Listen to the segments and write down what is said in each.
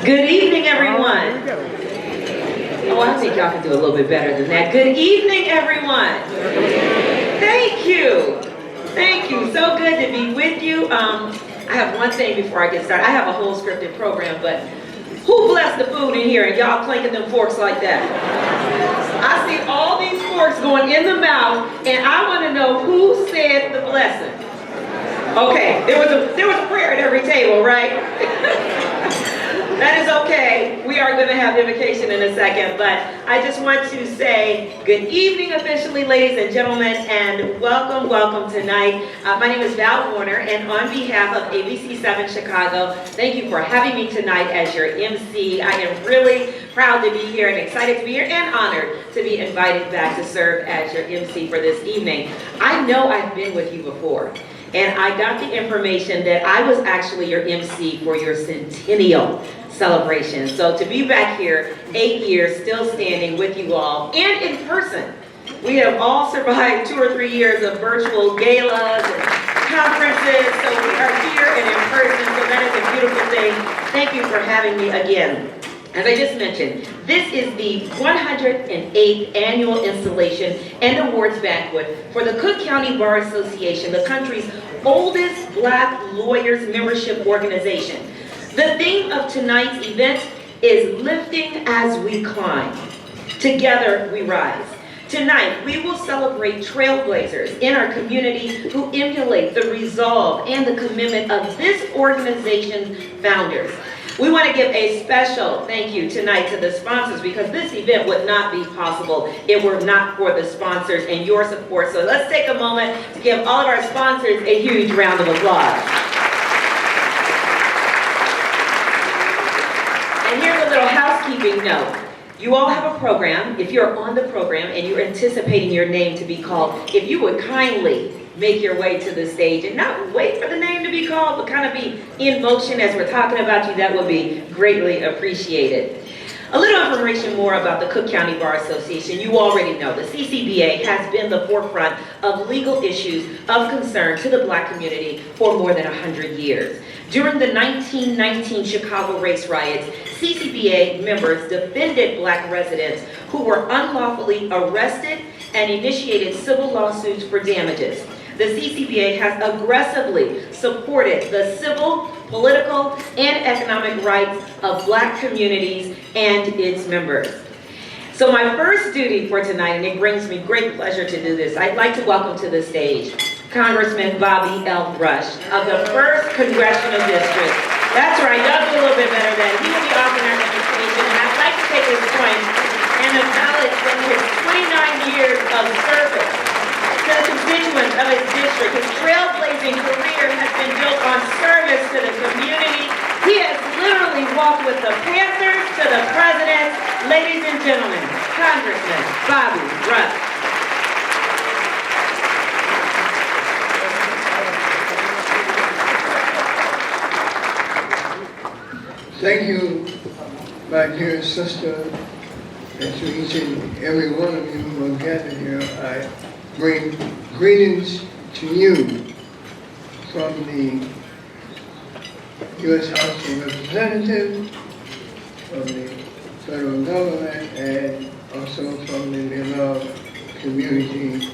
Good evening, everyone. Oh, I think y'all can do a little bit better than that. Good evening, everyone. Thank you. Thank you. So good to be with you. I have one thing before I get started. I have a whole scripted program, but who blessed the food in here and y'all clanking them forks like that? I see all these forks going in the mouth, and I want to know who said the blessing. Okay, there was a prayer at every table, right? That is okay. We are going to have invocation in a second, but I just want to say good evening officially, ladies and gentlemen, and welcome tonight. My name is Val Warner, and on behalf of ABC7 Chicago, thank you for having me tonight as your MC. I am really proud to be here and excited to be here and honored to be invited back to serve as your MC for this evening. I know I've been with you before, and I got the information that I was actually your MC for your centennial celebration. So to be back here 8 years, still standing with you all, and in person. We have all survived 2 or 3 years of virtual galas and conferences, so we are here and in person, so that is a beautiful thing. Thank you for having me again. As I just mentioned, this is the 108th annual installation and awards banquet for the Cook County Bar Association, the country's oldest Black lawyers membership organization. The theme of tonight's event is Lifting as We Climb. Together we rise. Tonight, we will celebrate trailblazers in our community who emulate the resolve and the commitment of this organization's founders. We want to give a special thank you tonight to the sponsors, because this event would not be possible if it were not for the sponsors and your support. So let's take a moment to give all of our sponsors a huge round of applause. And here's a little housekeeping note. You all have a program. If you're on the program and you're anticipating your name to be called, if you would kindly make your way to the stage and not wait for the name to be called, but kind of be in motion as we're talking about you, that would be greatly appreciated. A little information more about the Cook County Bar Association. You already know the CCBA has been the forefront of legal issues of concern to the Black community for more than 100 years. During the 1919 Chicago race riots, CCBA members defended Black residents who were unlawfully arrested and initiated civil lawsuits for damages. The CCBA has aggressively supported the civil, political, and economic rights of Black communities and its members. So my first duty for tonight, and it brings me great pleasure to do this, I'd like to welcome to the stage Congressman Bobby L. Rush of the 1st Congressional District. That's right, y'all do a little bit better than he will be offering our invitation, and I'd like to take this point and acknowledge that his 29 years of service to the constituents of his district. His trailblazing career has been built on service to the community. He has literally walked with the Panthers to the president. Ladies and gentlemen, Congressman Bobby Rush. Thank you, my dear sister, and to each and every one of you who have gathered here. I bring greetings to you from the U.S. House of Representatives, from the federal government, and also from the beloved community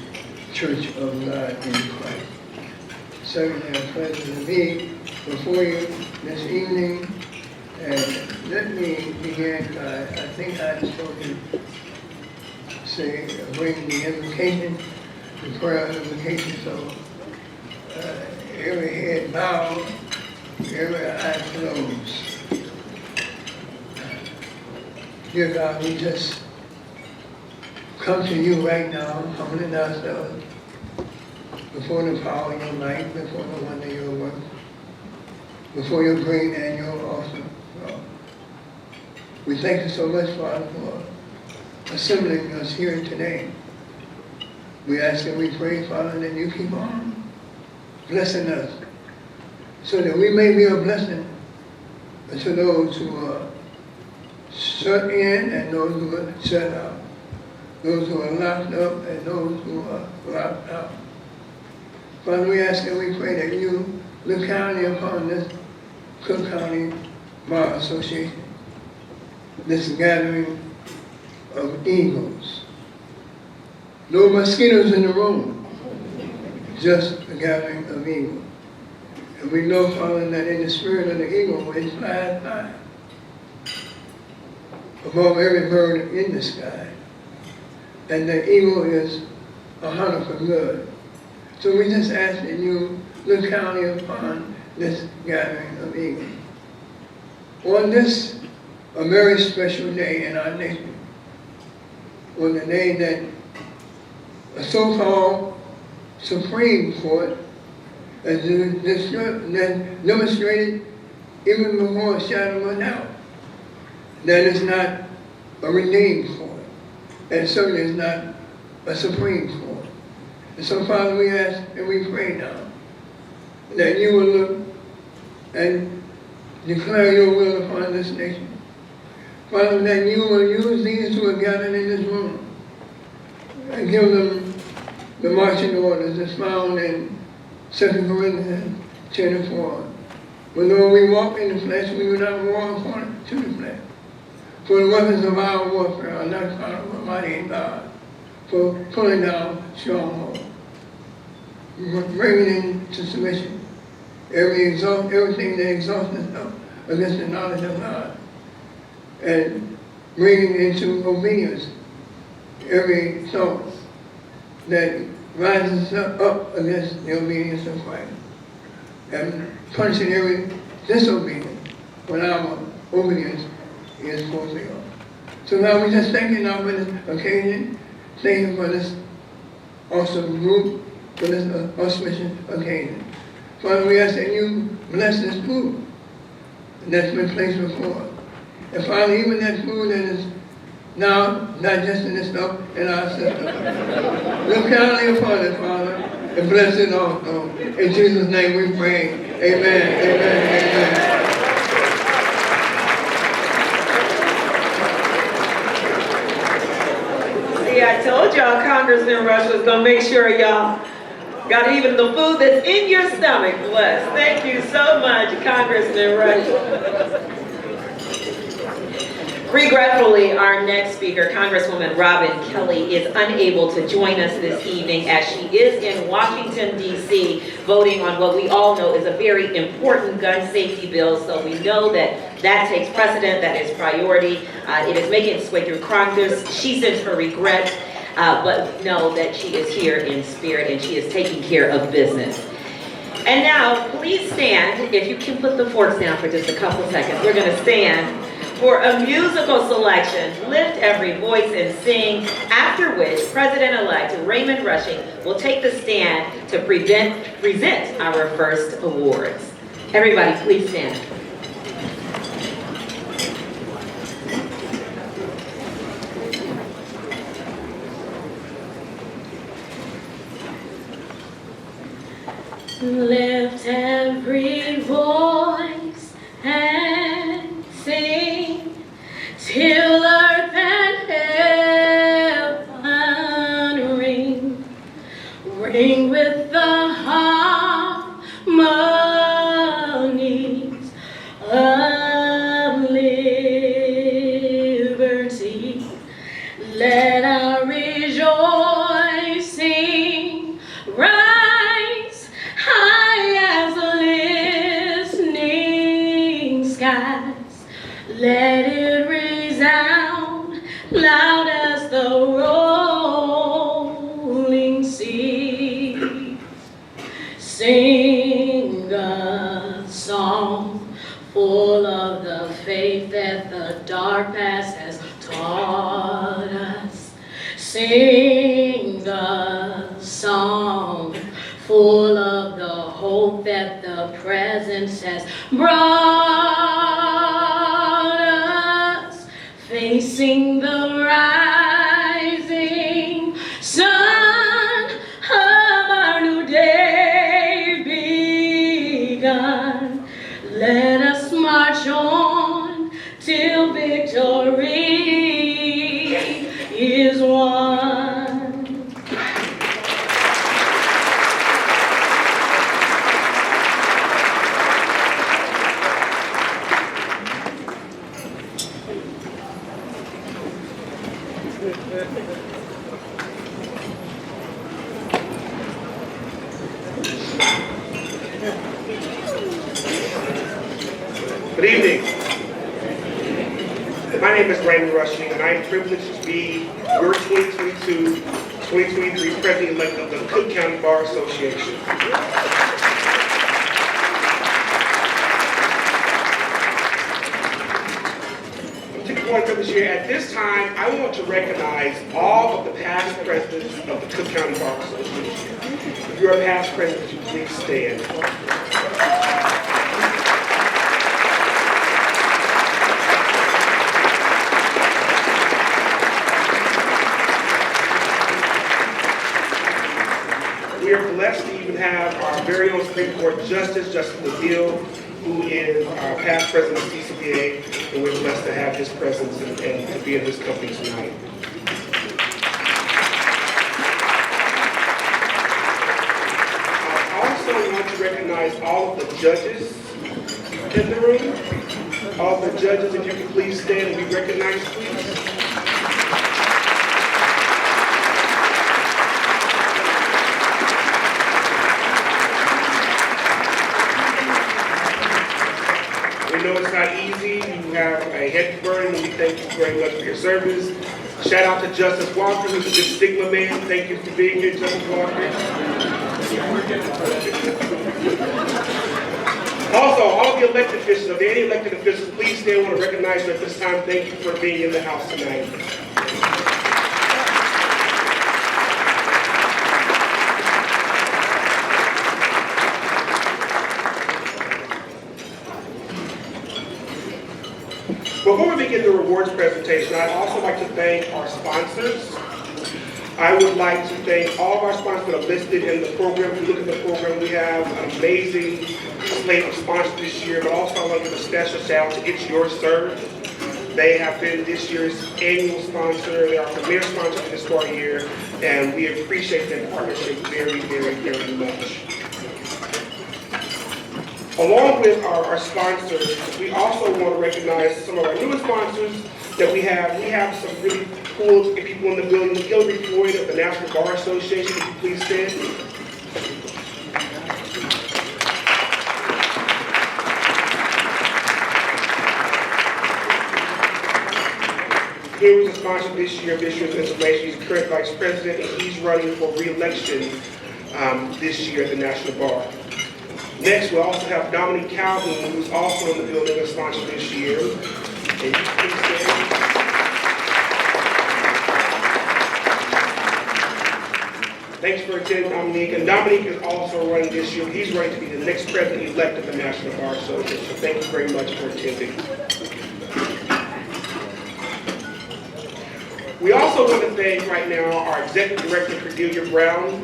Church of God in Christ. Certainly a pleasure to be before you this evening. And let me begin by, I think I'm supposed to say, bring the invocation, the prayer invocation, so every head bowed, every eye closed. Dear God, we just come to you right now, humbling ourselves before the power of your might, before the wonder of your work, before your great and your awesome. We thank you so much, Father, for assembling us here today. We ask and we pray, Father, that you keep on blessing us so that we may be a blessing to those who are shut in and those who are shut out, those who are locked up and those who are locked out. Father, we ask and we pray that you look kindly upon this Cook County Bar Association. this gathering of eagles. No mosquitoes in the room, just a gathering of eagles. And we know, Father, that in the spirit of the eagle, which flies high above every bird in the sky, and the eagle is a hunter for good. So we just ask that you look kindly upon this gathering of eagles. On this, a very special day in our nation, on the day that a so-called Supreme Court has demonstrated even before a shadow of a doubt that it's not a redeemed court, and certainly is not a Supreme Court. And so, Father, we ask and we pray now that you will look and declare your will upon this nation. Father, that you will use these who are gathered in this room and give them the marching orders that's found in 2 Corinthians 10:4. For though we walk in the flesh, we will not war according to the flesh. For the weapons of our warfare are not carnal, but mighty in God, for pulling down strongholds, bringing into submission everything that exalts itself against the knowledge of God, and bringing into obedience every thought that rises up against the obedience of Christ, and punishing every disobedience when our obedience is fulfilled. So now we just thank you now for this occasion. Thank you for this awesome group, for this auspicious occasion. Father, we ask that you bless this food that's been placed before us. And Father, even that food that is now digesting itself in our system, look kindly upon it, Father, and bless it also. In Jesus' name we pray. Amen, amen, amen. See, I told y'all Congressman Rush was going to make sure y'all got even the food that's in your stomach blessed. Thank you so much, Congressman Rush. Regretfully, our next speaker, Congresswoman Robin Kelly, is unable to join us this evening as she is in Washington, D.C., voting on what we all know is a very important gun safety bill. So we know that that takes precedent, that is priority. It is making its way through Congress. She sends her regrets, but know that she is here in spirit and she is taking care of business. And now, please stand. If you can put the forks down for just a couple seconds. We're going to stand for a musical selection, Lift Every Voice and Sing, after which President-elect Raymond Rushing will take the stand to present our first awards. Everybody, please stand. Lift every voice and sing till earth and heaven ring, ring with the harmonies of liberty. Let our rejoicing rise high as the listening skies. Let it resound loud as the rolling sea. Sing a song full of the faith that the dark past has taught us. Sing a song full of the hope that the presence has brought us, facing the rising sun of our new day begun. Let us march on till victory is won. Good evening. My name is Brandon Rushing, and I am privileged to be your 2022-2023 President-elect of the Cook County Bar Association. This year. At this time, I want to recognize all of the past presidents of the Cook County Bar Association. If you're a past president, would you please stand? We are blessed to even have our very own Supreme Court Justice, Justice DeVille, who is our past president of CCBA, and we're blessed to have his presence and to be in this company tonight. I also want to recognize all of the judges in the room. All of the judges, if you can please stand and be recognized, please. We know it's not easy. You have a heavy burden, and we thank you very much for your service. Shout out to Justice Walker, who's a good stigma man. Thank you for being here, Justice Walker. Also, all of the elected officials, if there are any elected officials, please stand. I want to recognize you at this time. Thank you for being in the house tonight. Before we begin the rewards presentation, I'd also like to thank our sponsors. I would like to thank all of our sponsors that are listed in the program. If you look at the program, we have an amazing slate of sponsors this year, but also I want to give a special shout out to It's Your Serve. They have been this year's annual sponsor. They are our premier sponsor for this star year, and we appreciate that partnership very, very, very much. Along with our sponsors, we also want to recognize some of our newest sponsors that we have. We have some really cool people in the building. Hillary Floyd of the National Bar Association, if you please stand. He was a sponsor this year of this year's installation. He's current vice president, and he's running for re-election this year at the National Bar. Next, we also have Dominique Calhoun, who's also in the building as sponsor this year. And you can stand. Thanks for attending, Dominique. And Dominique is also running this year. He's running to be the next president-elect of the National Bar Association. So thank you very much for attending. We also want to thank right now our Executive Director, Cordelia Brown.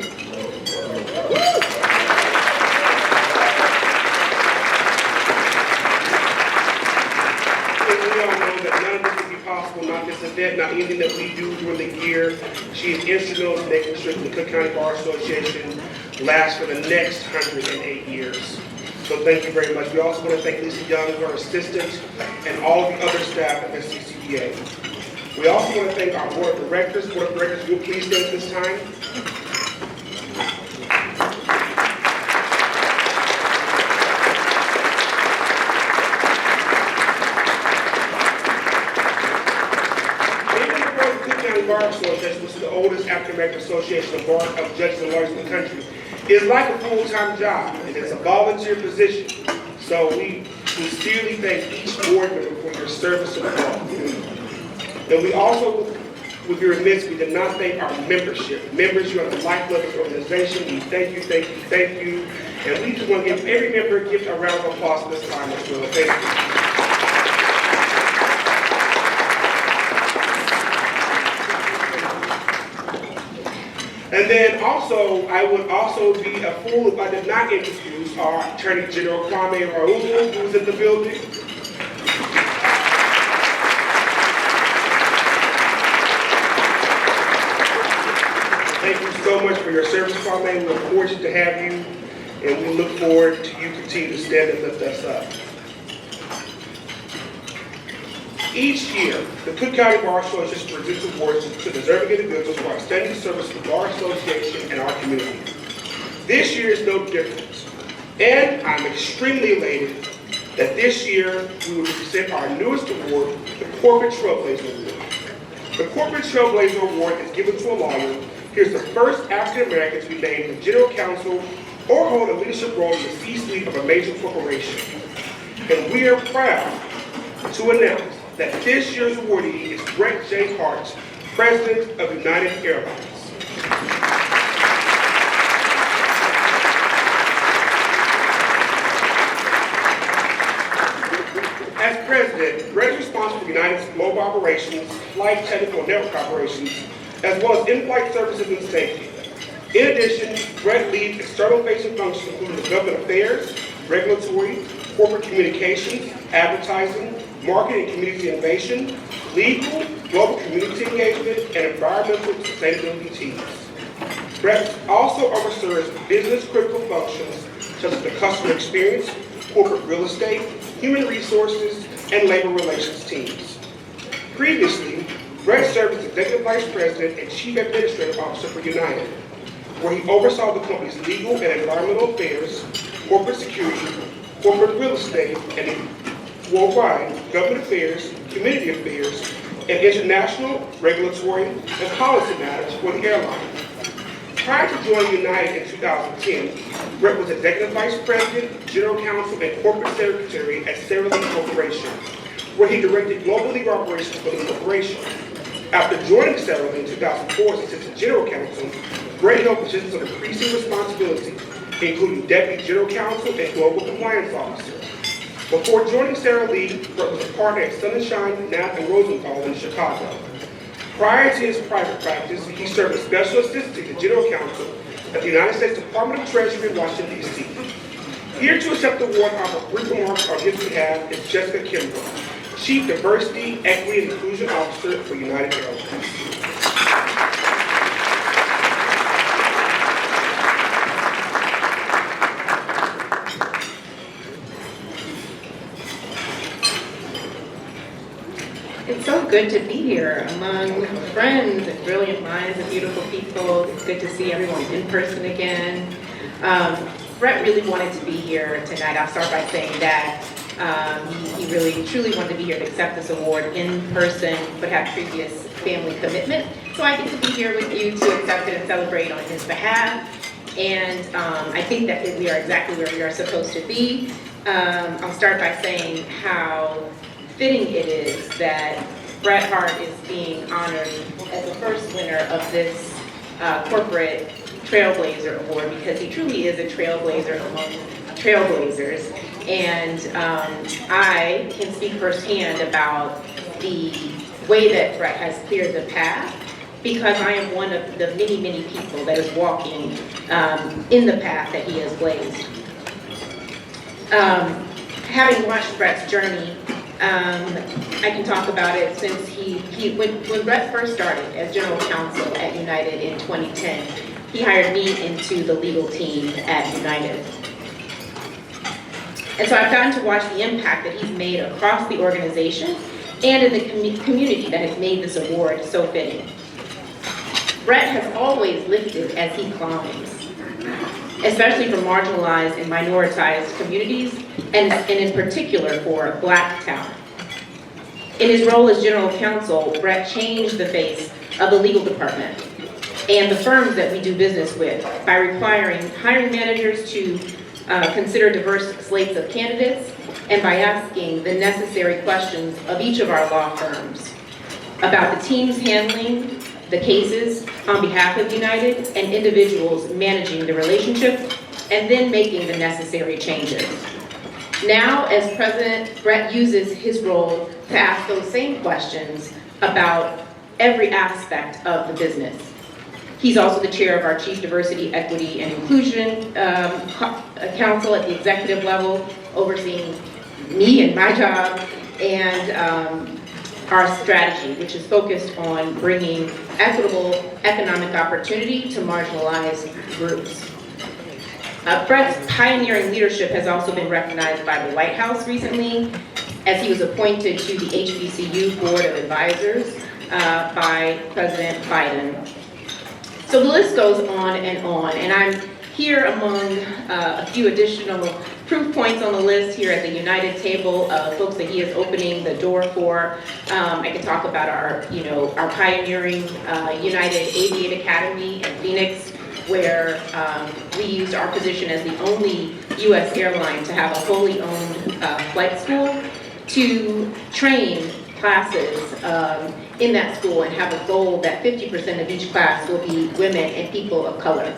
Not this event, not anything that we do during the year. She is instrumental in making sure that the Cook County Bar Association lasts for the next 108 years. So thank you very much. We also want to thank Lisa Young, her assistant, and all the other staff at the CCBA. We also want to thank our Board of Directors. Board of Directors, will you please stand at this time? Bar Association, which is the oldest African-American association of judges and lawyers in the country, is like a full-time job, and it's a volunteer position. So we sincerely thank each board member for your service to the bar. And we also would be remiss if we did not thank our membership. Members, you are the lifeblood of this organization. We thank you, thank you, thank you. And we just want to give every member a round of applause this time as well. Thank you. And then also, I would also be a fool if I did not introduce our Attorney General Kwame Raoul, who's in the building. Thank you so much for your service, Kwame. We're fortunate to have you, and we look forward to you continue to stand and lift us up. Each year, the Cook County Bar Association presents awards to deserving individuals for outstanding service to the Bar Association and our community. This year is no different, and I'm extremely elated that this year we will present our newest award, the Corporate Trailblazer Award. The Corporate Trailblazer Award is given to a lawyer who is the first African American to be named the general counsel or hold a leadership role in the C-suite of a major corporation. And we are proud to announce that this year's awardee is Brett J. Hart, President of United Airlines. As president, Brett is responsible for United's global operations, flight technical and network operations, as well as in-flight services and safety. In addition, Brett leads external-facing functions including government affairs, regulatory, corporate communications, advertising, marketing and community innovation, legal, global community engagement, and environmental sustainability teams. Brett also oversees business-critical functions such as the customer experience, corporate real estate, human resources, and labor relations teams. Previously, Brett served as Executive Vice President and Chief Administrative Officer for United, where he oversaw the company's legal and environmental affairs, corporate security, corporate real estate, and worldwide government affairs, community affairs, and international, regulatory, and policy matters for the airline. Prior to joining United in 2010, Brett was Executive Vice President, General Counsel, and Corporate Secretary at Sara Lee Corporation, where he directed global legal operations for the corporation. After joining Sara Lee in 2004 as Assistant General Counsel, Brett held positions of increasing responsibility, including Deputy General Counsel and Global Compliance Officer. Before joining Sara Lee, Brett was a partner at Sunshine, Knapp & Rosenthal in Chicago. Prior to his private practice, he served as Special Assistant to the General Counsel at the United States Department of Treasury in Washington, D.C. Here to accept the award and offer brief remarks on his behalf is Jessica Kimbrough, Chief Diversity, Equity, and Inclusion Officer for United Airlines. It's so good to be here among friends and brilliant minds and beautiful people. It's good to see everyone in person again. Brett really wanted to be here tonight. I'll start by saying that he really, truly wanted to be here to accept this award in person, but had previous family commitment. So I get to be here with you to accept it and celebrate on his behalf. And I think that we are exactly where we are supposed to be. I'll start by saying how fitting it is that Brett Hart is being honored as the first winner of this Corporate Trailblazer Award, because he truly is a trailblazer among trailblazers. And I can speak firsthand about the way that Brett has cleared the path, because I am one of the many, many people that is walking in the path that he has blazed. Having watched Brett's journey, I can talk about it since when Brett first started as General Counsel at United in 2010, he hired me into the legal team at United. And so I've gotten to watch the impact that he's made across the organization and in the community that has made this award so fitting. Brett has always lifted as he climbs, especially for marginalized and minoritized communities, and in particular for Black talent. In his role as General Counsel, Brett changed the face of the legal department and the firms that we do business with by requiring hiring managers to consider diverse slates of candidates, and by asking the necessary questions of each of our law firms about the teams handling the cases on behalf of United and individuals managing the relationship, and then making the necessary changes. Now, as president, Brett uses his role to ask those same questions about every aspect of the business. He's also the chair of our Chief Diversity, Equity, and Inclusion Council at the executive level, overseeing me and my job, and our strategy, which is focused on bringing equitable economic opportunity to marginalized groups. Brett's pioneering leadership has also been recognized by the White House recently, as he was appointed to the HBCU Board of Advisors by President Biden. So the list goes on, and I'm Here among a few additional proof points on the list here at the United table of folks that he is opening the door for. I can talk about our pioneering United Aviate Academy in Phoenix, where we used our position as the only U.S. airline to have a wholly owned flight school to train classes in that school and have a goal that 50% of each class will be women and people of color.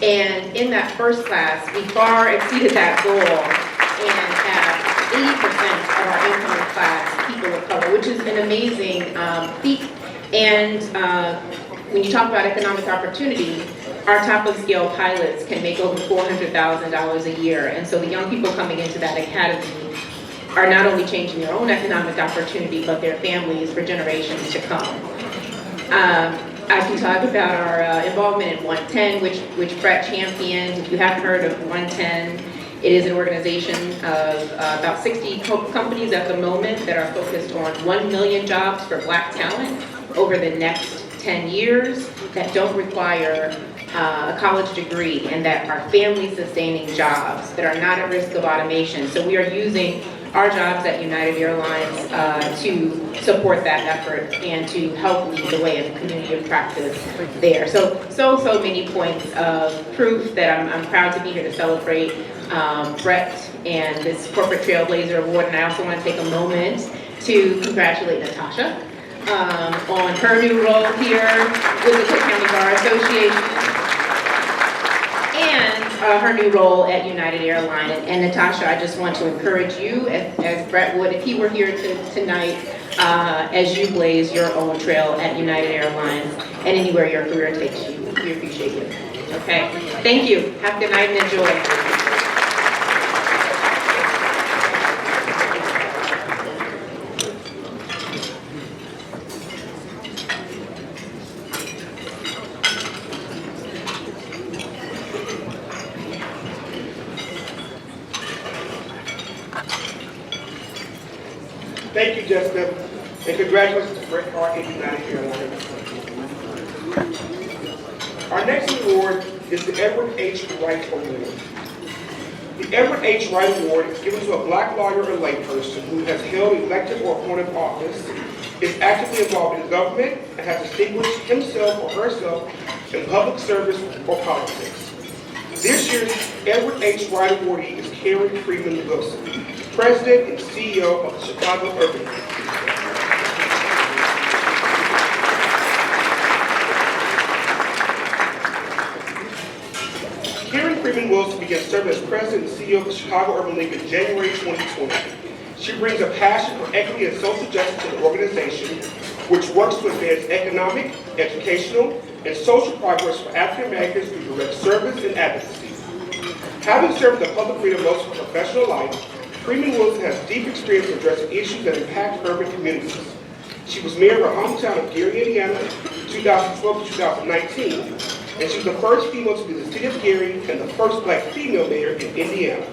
And in that first class, we far exceeded that goal and have 80% of our incoming class people of color, which is an amazing feat. And when you talk about economic opportunity, our top of scale pilots can make over $400,000 a year. And so the young people coming into that academy are not only changing their own economic opportunity, but their families for generations to come. I can talk about our involvement in 110, which Brett championed. If you haven't heard of 110, it is an organization of about 60 companies at the moment that are focused on 1 million jobs for Black talent over the next 10 years that don't require a college degree and that are family-sustaining jobs that are not at risk of automation. So we are using our jobs at United Airlines to support that effort and to help lead the way in the community of practice there. So many points of proof that I'm proud to be here to celebrate Brett and this Corporate Trailblazer Award. And I also want to take a moment to congratulate Natasha on her new role here with the Cook County Bar Association. And her new role at United Airlines. And Natasha, I just want to encourage you, as Brett would if he were here tonight, as you blaze your own trail at United Airlines and anywhere your career takes you. We appreciate you. Okay, thank you. Have a good night and enjoy. Thank you, Jessica, and congratulations to Brett Hart and United Airlines. Our next award is the Edward H. Wright Award. The Edward H. Wright Award is given to a Black lawyer or layperson who has held elected or appointed office, is actively involved in government, and has distinguished himself or herself in public service or politics. This year's Edward H. Wright Awardee is Karen Freeman Wilson, President and CEO of the Chicago Urban League. Karen Freeman Wilson began serving as President and CEO of the Chicago Urban League in January 2020. She brings a passion for equity and social justice to the organization, which works to advance economic, educational, and social progress for African Americans through direct service and advocacy. Having served the public arena most of her professional life, Freeman Wilson has deep experience addressing issues that impact urban communities. She was mayor of her hometown of Gary, Indiana, from 2012 to 2019, and she was the first female to be the city of Gary and the first Black female mayor in Indiana.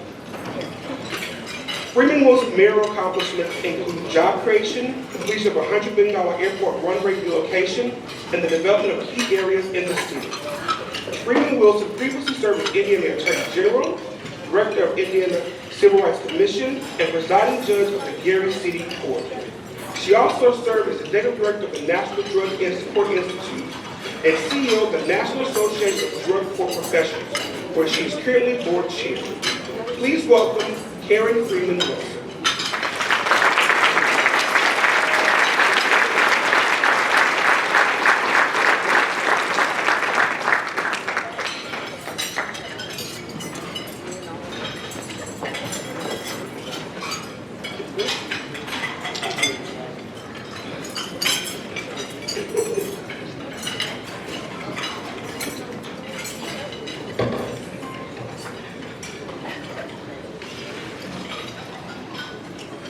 Freeman Wilson's mayoral accomplishments include job creation, completion of a $100 billion airport runway relocation, and the development of key areas in the city. Freeman Wilson previously served as Indiana Attorney General, Director of Indiana Civil Rights Commission, and presiding judge of the Gary City Court. She also served as Executive Director of the National Drug Court Institute and CEO of the National Association of Drug Court Professionals, where she is currently board chair. Please welcome Karen Freeman Wilson.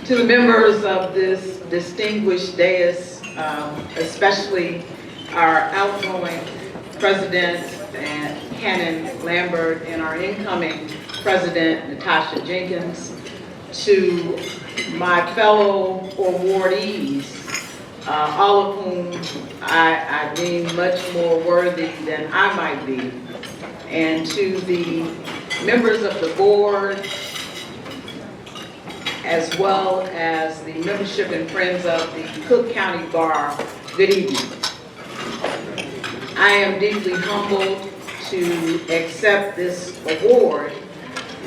To the members of this distinguished dais, especially our outgoing president, Hannon Lambert, and our incoming president, Natasha Jenkins, to my fellow awardees, all of whom I deem much more worthy than I might be, and to the members of the board, as well as the membership and friends of the Cook County Bar, good evening. I am deeply humbled to accept this award,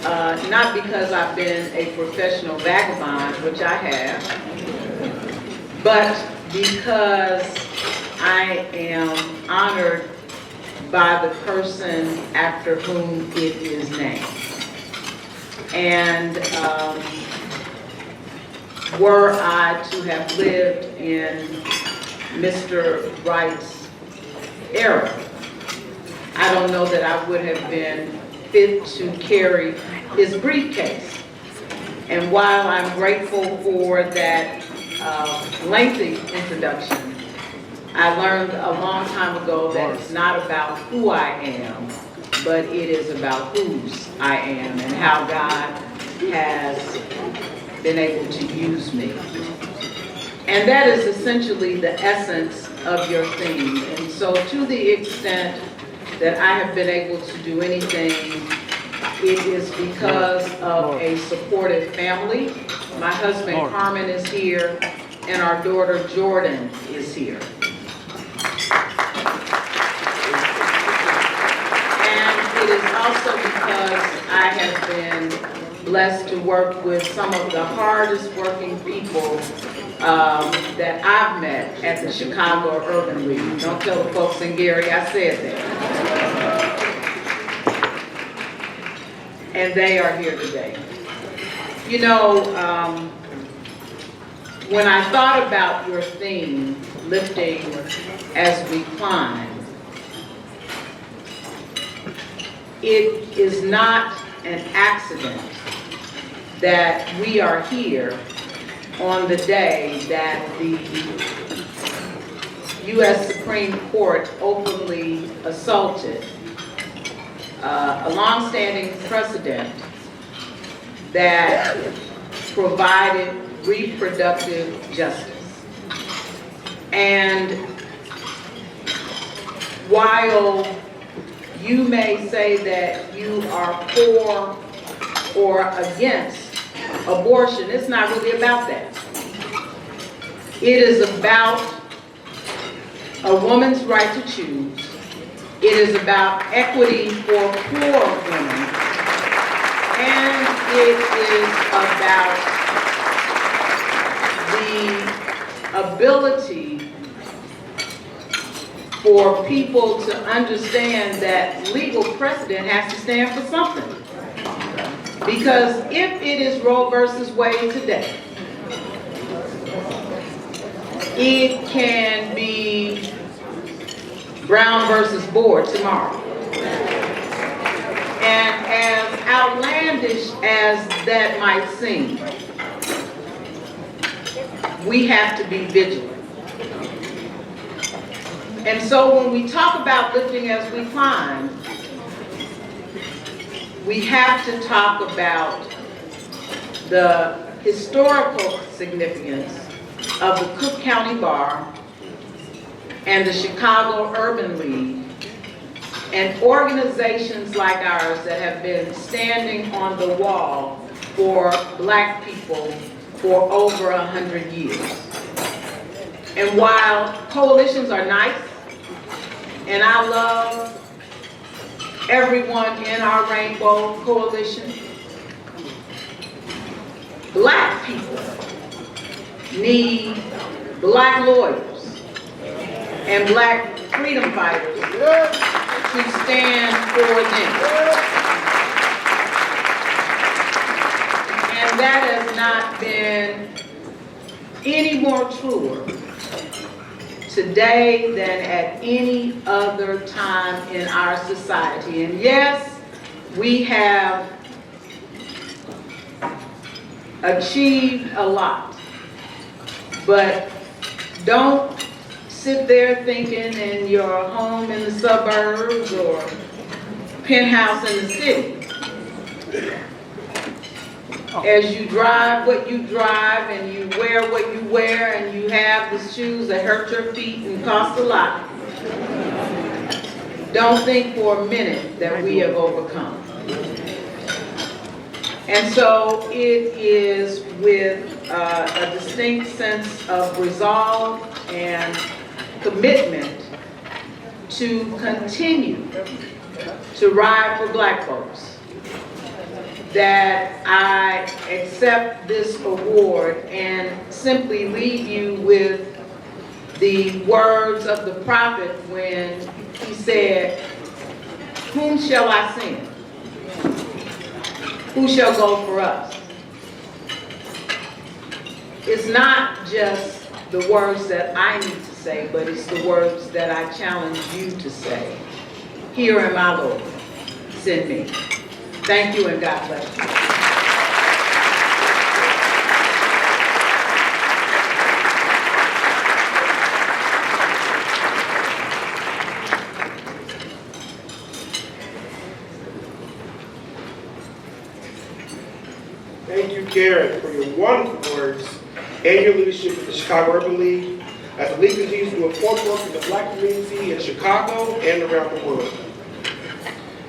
not because I've been a professional vagabond, which I have, but because I am honored by the person after whom it is named. And were I to have lived in Mr. Wright's era, I don't know that I would have been fit to carry his briefcase. And while I'm grateful for that lengthy introduction, I learned a long time ago that it's not about who I am, but it is about whose I am and how God has been able to use me. And that is essentially the essence of your theme. And so to the extent that I have been able to do anything, it is because of a supportive family. My husband Carmen is here, and our daughter Jordan is here. And it is also because I have been blessed to work with some of the hardest working people that I've met at the Chicago Urban League. Don't tell the folks in Gary I said that. And they are here today. You know, when I thought about your theme, Lifting as We Climb, it is not an accident that we are here on the day that the U.S. Supreme Court openly assaulted a longstanding precedent that provided reproductive justice. And while you may say that you are for or against abortion, it's not really about that. It is about a woman's right to choose. It is about equity for poor women. And it is about the ability for people to understand that legal precedent has to stand for something. Because if it is Roe versus Wade today, it can be Brown versus Board tomorrow. And as outlandish as that might seem, we have to be vigilant. And so when we talk about lifting as we climb, we have to talk about the historical significance of the Cook County Bar and the Chicago Urban League and organizations like ours that have been standing on the wall for Black people for over 100 years. And while coalitions are nice, and I love everyone in our Rainbow Coalition, Black people need Black lawyers and Black freedom fighters to stand for them. And that has not been any more truer today than at any other time in our society. And yes, we have achieved a lot, but don't sit there thinking in your home in the suburbs or penthouse in the city. As you drive what you drive and you wear what you wear and you have the shoes that hurt your feet and cost a lot, don't think for a minute that we have overcome. And so it is with a distinct sense of resolve and commitment to continue to ride for Black folks that I accept this award and simply leave you with the words of the prophet when he said, "Whom shall I send? Who shall go for us?" It's not just the words that I need to say, but it's the words that I challenge you to say. Here am I, Lord, send me. Thank you and God bless you. Thank you, Karen, for your wonderful words and your leadership at the Chicago Urban League as the league continues to do important work in the Black community in Chicago and around the world.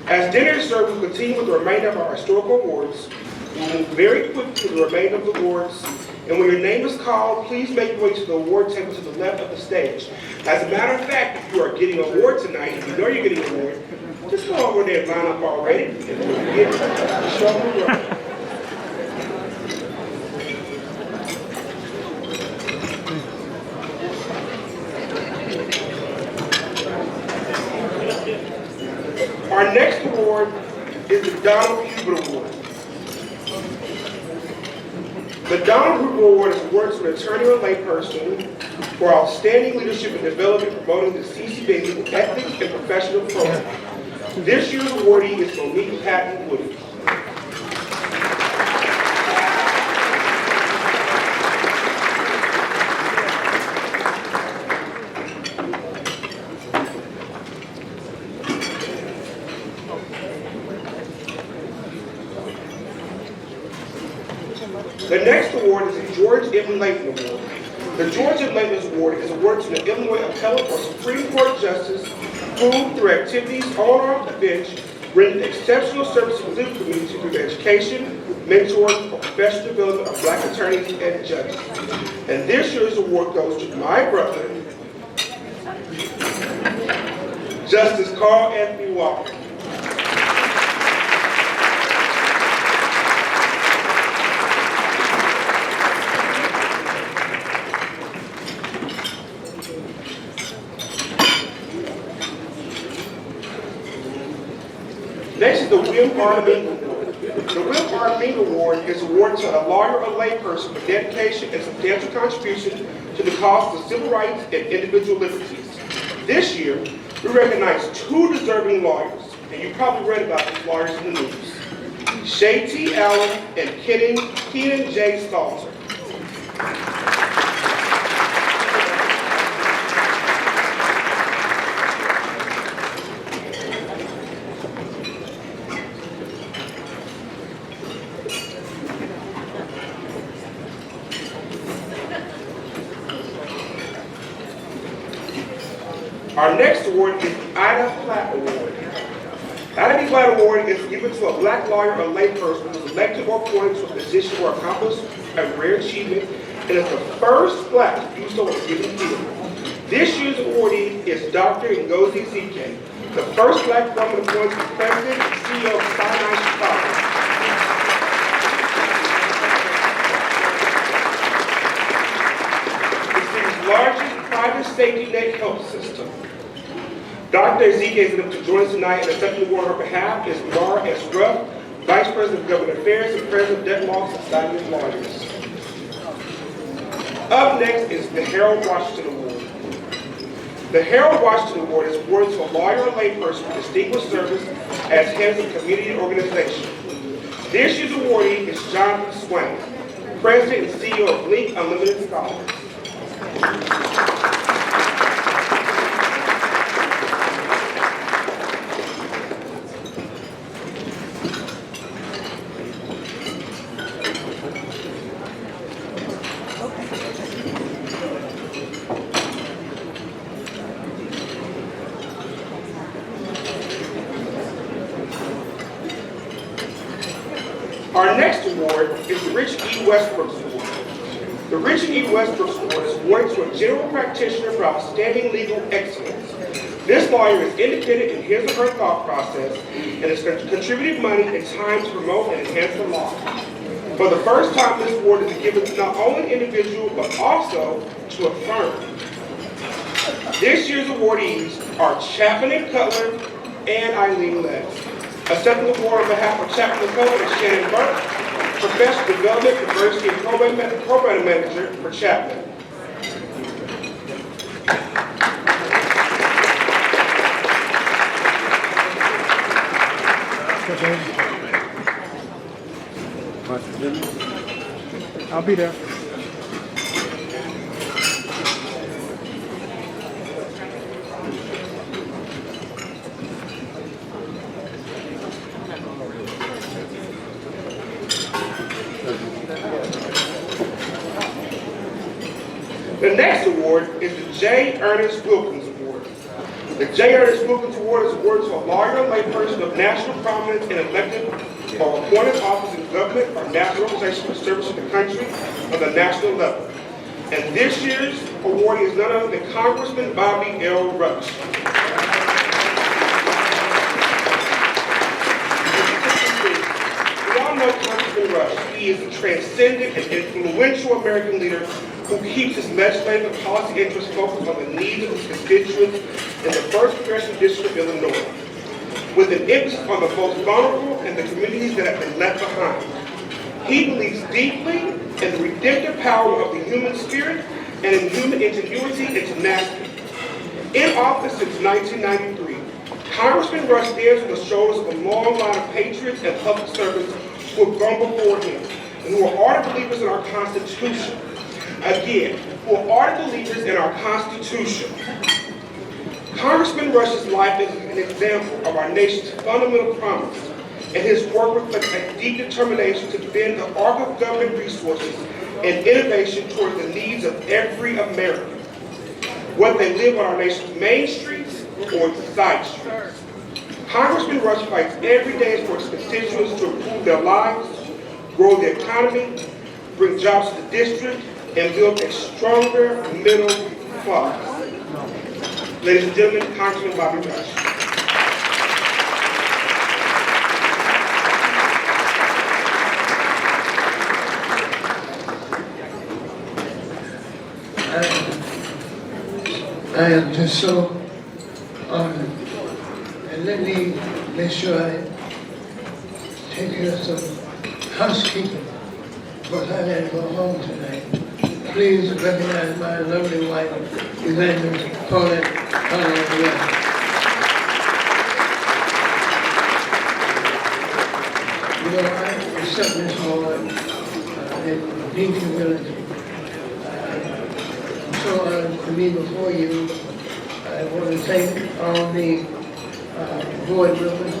As dinner is served, we'll continue with the remainder of our historical awards. We'll move very quickly to the remainder of the awards. And when your name is called, please make your way to the award table to the left of the stage. As a matter of fact, if you are getting an award tonight, if you know you're getting an award, just go over there and line up already, and we'll begin the show will roll. Our next award is the Donald Hubert Award. The Donald Hubert Award is awarded to an attorney or layperson for outstanding leadership in developing and promoting the CCBA ethics and professional program. This year's awardee is Monique Patton Woody. The next award is the George M. Layton Award. The George M. Layton Award is awarded to an Illinois appellate or Supreme Court justice who, through activities on or off the bench, rendered exceptional service to the legal community through the education, mentoring, or professional development of Black attorneys and judges. And this year's award goes to my brother, Justice Carl Anthony Walker. Next is the William R. Meek Award. The William R. Meek Award is awarded to a lawyer or layperson for dedication and substantial contribution to the cause of civil rights and individual liberties. This year, we recognize two deserving lawyers, and you probably read about these lawyers in the news. Shay T. Allen and Keenan J. Stalter. Our next award is the Ida Platt Award. Ida B. Platt Award is given to a Black lawyer or layperson who is elected or appointed to a position or accomplished a rare achievement and is the first Black to do so in a given field. This year's awardee is Dr. Ngozi Ezike, the first Black woman appointed to be president and CEO of Sinai Chicago. The city's largest private safety net health system. Dr. Ezike is going to join us tonight, and accepting the award on her behalf is Mara S. Ruff, Vice President of Government Affairs and President of Debt Law Society of Lawyers. Up next is the Harold Washington Award. The Harold Washington Award is awarded to a lawyer or layperson with distinguished service as head of a community organization. This year's awardee is Jonathan Swain, President and CEO of Link Unlimited Scholars. Our next award is the Richard E. Westbrook Award. The Richard E. Westbrook Award is awarded to a general practitioner for outstanding legal excellence. This lawyer is independent in his or her thought process and has contributed money and time to promote and enhance the law. For the first time, this award is given to not only an individual, but also to a firm. This year's awardees are Chapman and Cutler and Eileen Les. Accepting the award on behalf of Chapman and Cutler is Shannon Burke, Professional Development, Diversity, and Program Manager for Chapman. I'll be there. The next award is the J. Ernest Wilkins Award. The J. Ernest Wilkins Award is awarded to a lawyer or layperson of national prominence in elected or appointed office in government or national organization for service to the country on the national level. And this year's awardee is none other than Congressman Bobby L. Rush. We all know Congressman Rush. He is a transcendent and influential American leader who keeps his legislative and policy interests focused on the needs of his constituents in the 1st Congressional District of Illinois, with an emphasis on the most vulnerable and the communities that have been left behind. He believes deeply in the redemptive power of the human spirit and in human ingenuity and tenacity. In office since 1993, Congressman Rush stands on the shoulders of a long line of patriots and public servants who have gone before him and who are ardent believers in our Constitution. Again, who are ardent believers in our Constitution. Congressman Rush's life is an example of our nation's fundamental promise, and his work reflects a deep determination to defend the arc of government resources and innovation towards the needs of every American, whether they live on our nation's main streets or its side streets. Congressman Rush fights every day for his constituents to improve their lives, grow the economy, bring jobs to the district, and build a stronger middle class. Ladies and gentlemen, Congressman Bobby Rush. I am just so honored. And let me make sure I take care of some housekeeping because I had to go home tonight. Please recognize my lovely wife, Evangelist Paulette Holland. You know, I accept this award in deep humility. I'm so honored to be before you. I want to thank all the board members,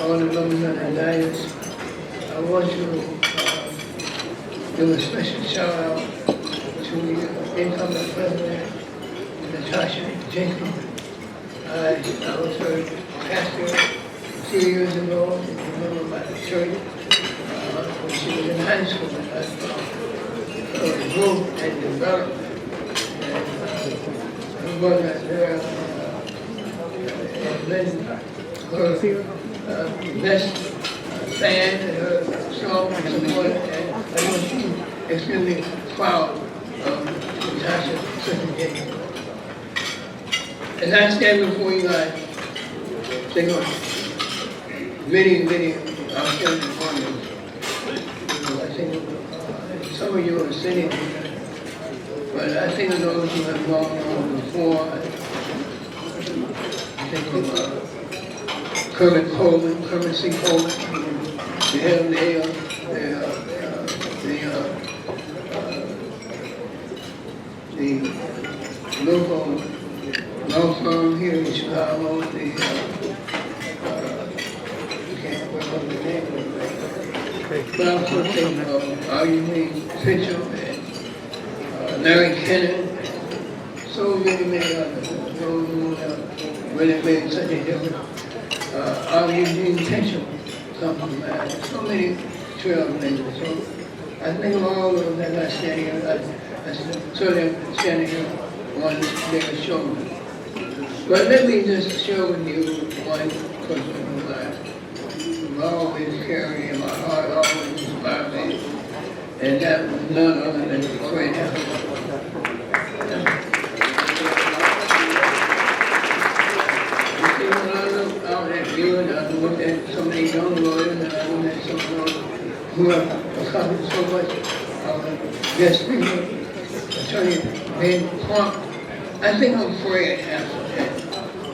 all the members of the dais. I want to give a special shout out to the incoming president, Natasha Jenkins. I was her pastor a few years ago, if you remember, by the church, when she was in high school. I grew and developed, and I was there, and then her best fan and her strong support, and I know she's extremely proud of Natasha Jenkins. As I stand before you, I think of many outstanding honors. I think some of you are sitting here, but I think of those who have gone on before. I think of Kermit C. Coleman, the head of the local law firm here in Chicago, I can't remember the name of it. But I also think of Arlene Mitchell and Larry Kennan, so many others, those who have really made such a difference. Arlene Mitchell, come from that. So many trailblazers. So I think of all of them that are standing here, I saw them standing here on their shoulders. But let me just share with you one person who I always carry in my heart, always inspire me, and that was none other than Fred Hampton. You see, when I look out at you, and I look at so many young lawyers, and I look at some of those who have accomplished so much, yes, Attorney Ben Crump, I think of Fred Hampton and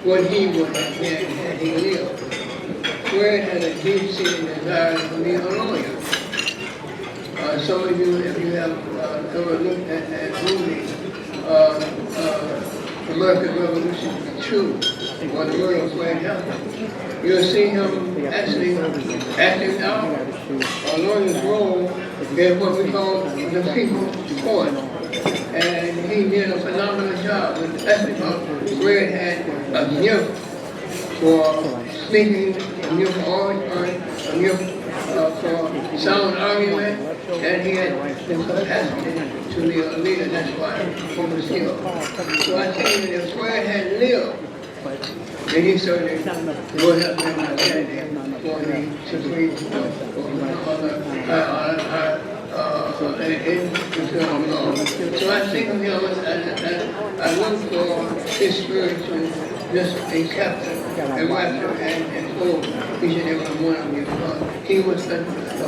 what he would have been had he lived. Fred had a deep-seated desire to be a lawyer. Some of you, if you have ever looked at that movie, American Revolution 2, or the murder of Fred Hampton, you'll see him actually acting out a lawyer's role in what we call the People's Court. And he did a phenomenal job. That's because Fred had a gift for speaking, a gift for oratory, a gift for sound argument, and he had the capacity to be a leader. That's why he was here. So I tell you, if Fred had lived, then he certainly would have been a candidate for the Supreme Court, So I think of him I look for his spirit to just be captain and rapture and hold each and every one of you. He was a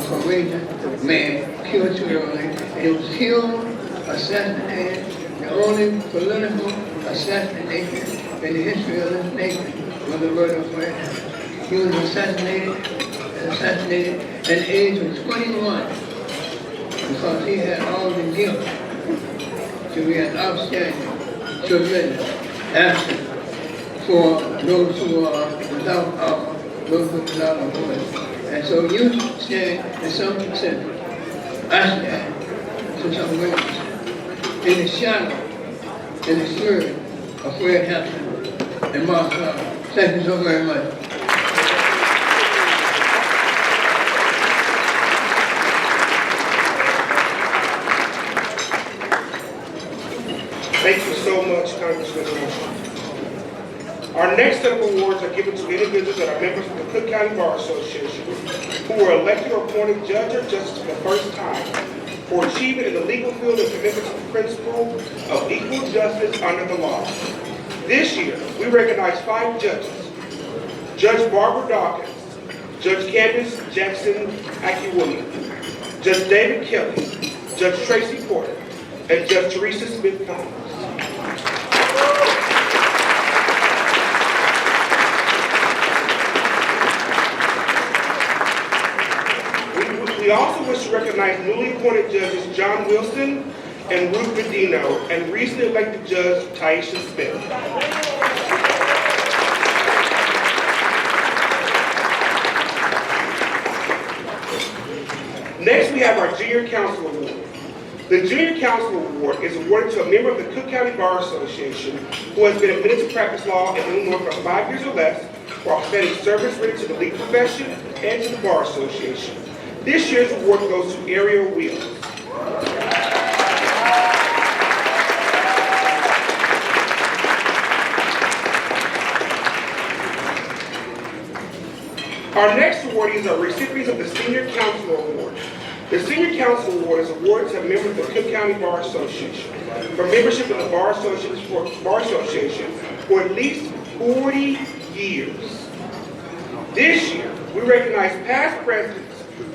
courageous man, killed too early. He was killed, assassinated, the only political assassination in the history of this nation was the murder of Fred Hampton. He was assassinated at the age of 21 because he had all the gifts to be an outstanding, tremendous asset for those who are without power, those who are without a voice. And so you stand in some sense, I stand to some greatness in the shadow, in the spirit of Fred Hampton and Mark Clark. Thank you so very much. Thank you so much, Congressman Marshall. Our next set of awards are given to individuals that are members of the Cook County Bar Association who were elected or appointed judge or justice for the first time for achievement in the legal field and commitment to the principle of equal justice under the law. This year, we recognize 5 judges: Judge Barbara Dawkins, Judge Candace Jackson Akiwumi, Judge David Kelly, Judge Tracy Porter, and Judge Teresa Smith-Thomas. We also wish to recognize newly appointed judges John Wilson and Ruth Bedino, and recently elected Judge Taisha Smith. Next, we have our Junior Counsel Award. The Junior Counsel Award is awarded to a member of the Cook County Bar Association who has been admitted to practice law in Illinois for 5 years or less while outstanding service rendered to the legal profession and to the Bar Association. This year's award goes to Ariel Wheels. Our next awardees are recipients of the Senior Counsel Award. The Senior Counsel Award is awarded to a member of the Cook County Bar Association for membership in the Bar Association for at least 40 years. This year, we recognize past presidents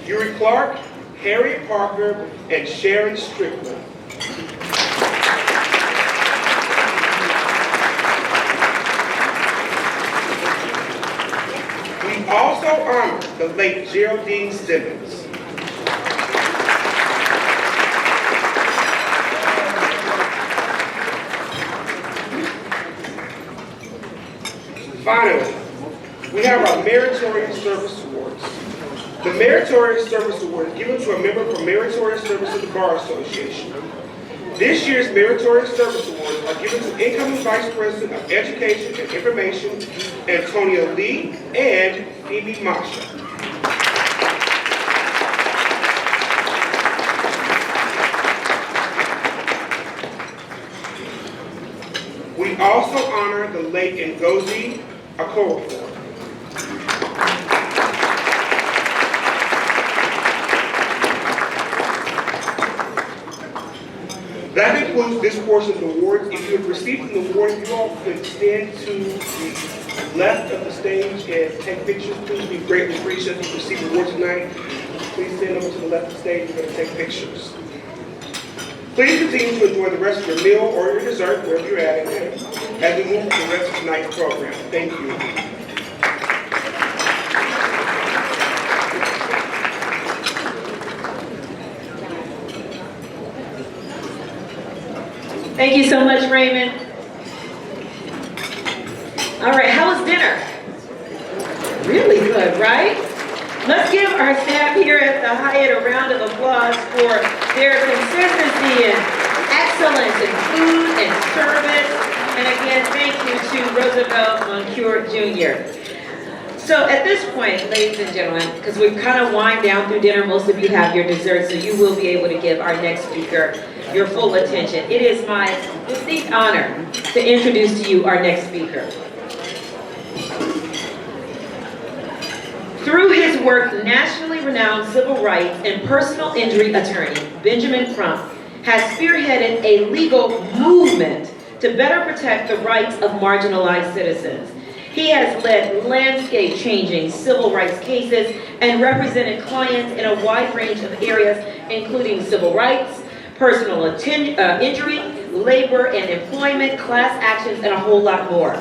Yuri Clark, Harriet Parker, and Sharon Strickland. We also honor the late Geraldine Simmons. Finally, we have our Meritorious Service Awards. The Meritorious Service Award is given to a member for meritorious service to the Bar Association. This year's Meritorious Service Awards are given to incoming Vice President of Education and Information, Antonia Lee and Phoebe Masha. also honor the late Ngozi Okorafor. That concludes this portion of the awards. If you have received an award, if you all could stand to the left of the stage and take pictures, please. We greatly appreciate you received the award tonight. Please stand over to the left of the stage. We're going to take pictures. Please continue to enjoy the rest of your meal or your dessert, wherever you're at, as we move to the rest of tonight's program. Thank you. Thank you so much, Raymond. All right, how was dinner? Really good, right? Let's give our staff here at the Hyatt a round of applause for their consistency and excellence in food and service. And again, thank you to Roosevelt Moncure Jr. So at this point, ladies and gentlemen, because we've kind of wind down through dinner, most of you have your dessert, so you will be able to give our next speaker your full attention. It is my distinct honor to introduce to you our next speaker. Through his work, nationally renowned civil rights and personal injury attorney Benjamin Crump has spearheaded a legal movement to better protect the rights of marginalized citizens. He has led landscape-changing civil rights cases and represented clients in a wide range of areas, including civil rights, personal injury, labor and employment, class actions, and a whole lot more.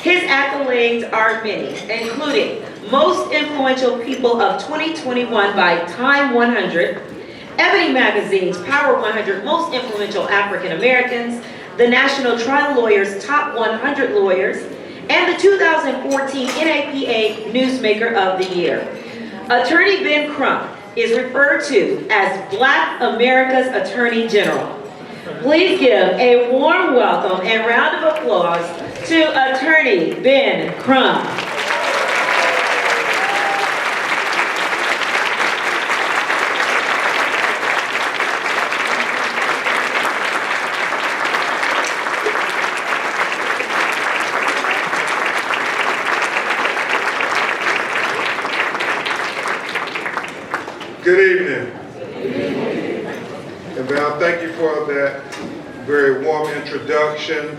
His accolades are many, including Most Influential People of 2021 by Time 100, Ebony Magazine's Power 100 Most Influential African Americans, the National Trial Lawyers Top 100 Lawyers, and the 2014 NAPA Newsmaker of the Year. Attorney Ben Crump is referred to as Black America's Attorney General. Please give a warm welcome and round of applause to Attorney Ben Crump. Good evening. And Val, thank you for that very warm introduction.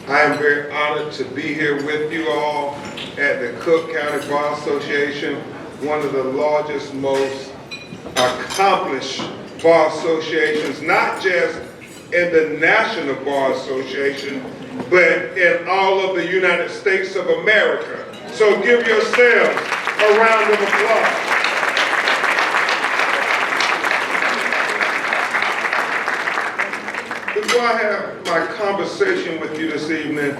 I am very honored to be here with you all at the Cook County Bar Association, one of the largest, most accomplished bar associations, not just in the National Bar Association, but in all of the United States of America. So give yourselves a round of applause. Before I have my conversation with you this evening,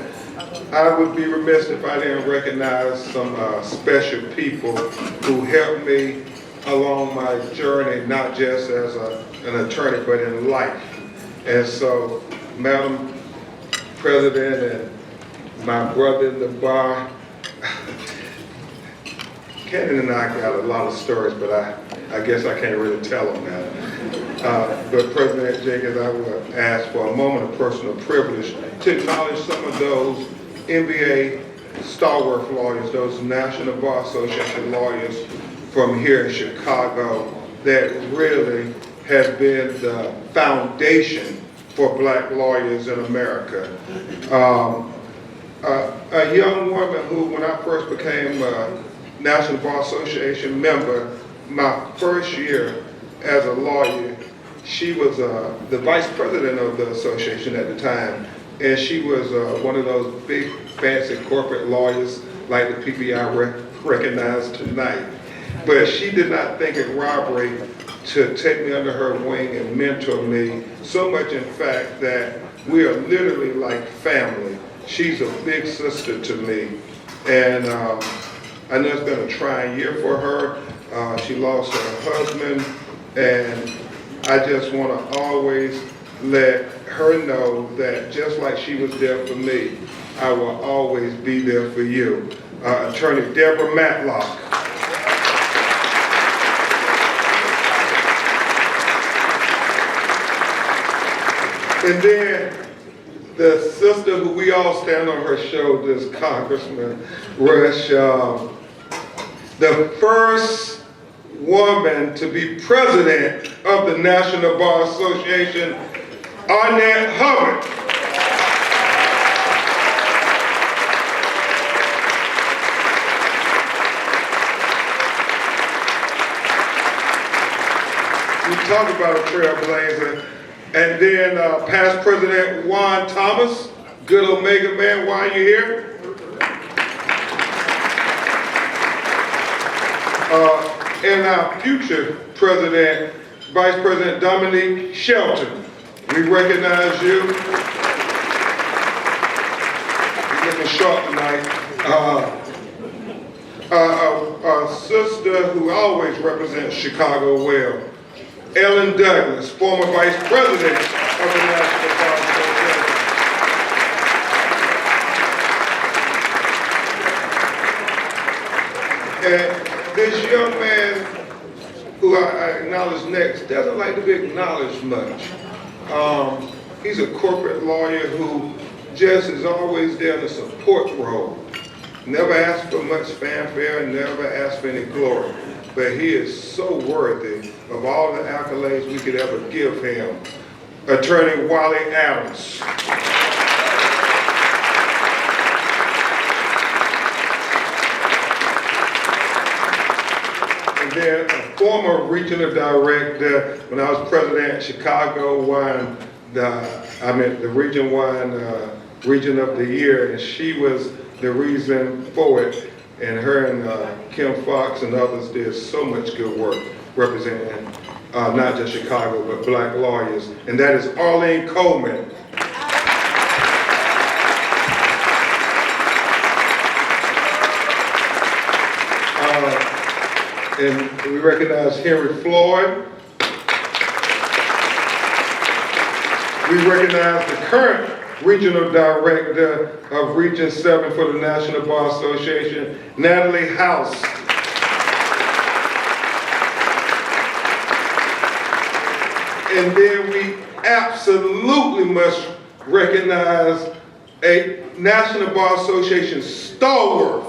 I would be remiss if I didn't recognize some special people who helped me along my journey, not just as an attorney, but in life. And so, Madam President and my brother in the bar, Cannon and I got a lot of stories, but I guess I can't really tell them now. But President Jenkins, I would ask for a moment of personal privilege to acknowledge some of those NBA stalwart lawyers, those National Bar Association lawyers from here in Chicago that really has been the foundation for black lawyers in America. A young woman who, when I first became a National Bar Association member, my first year as a lawyer, she was the vice president of the association at the time, and she was one of those big, fancy corporate lawyers like the people I recognize tonight. But she did not think it robbery to take me under her wing and mentor me, so much in fact that we are literally like family. She's a big sister to me, and I know it's been a trying year for her. She lost her husband, and I just want to always let her know that just like she was there for me, I will always be there for you. Attorney Deborah Matlock. And then the sister who we all stand on her shoulders, Congressman Rush, the first woman to be president of the National Bar Association, Arnett Hubbard. We talk about a trailblazer. And then past President Juan Thomas, good Omega man, why are you here? And our future president, Vice President Dominique Shelton. We recognize you. You're looking sharp tonight. A sister who always represents Chicago well, Ellen Douglas, former Vice President of the National Bar Association. And this young man, who I acknowledge next, doesn't like to be acknowledged much. He's a corporate lawyer who just is always there in a support role. Never asks for much fanfare, never asks for any glory. But he is so worthy of all the accolades we could ever give him. Attorney Wally Adams. And then a former regional director, when I was president, Chicago won the Region 1 Region of the Year, and she was the reason for it. And her and Kim Fox and others did so much good work representing not just Chicago, but black lawyers. And that is Arlene Coleman. And we recognize Henry Floyd. We recognize the current Regional Director of Region 7 for the National Bar Association, Natalie House. And then we absolutely must recognize a National Bar Association stalwart.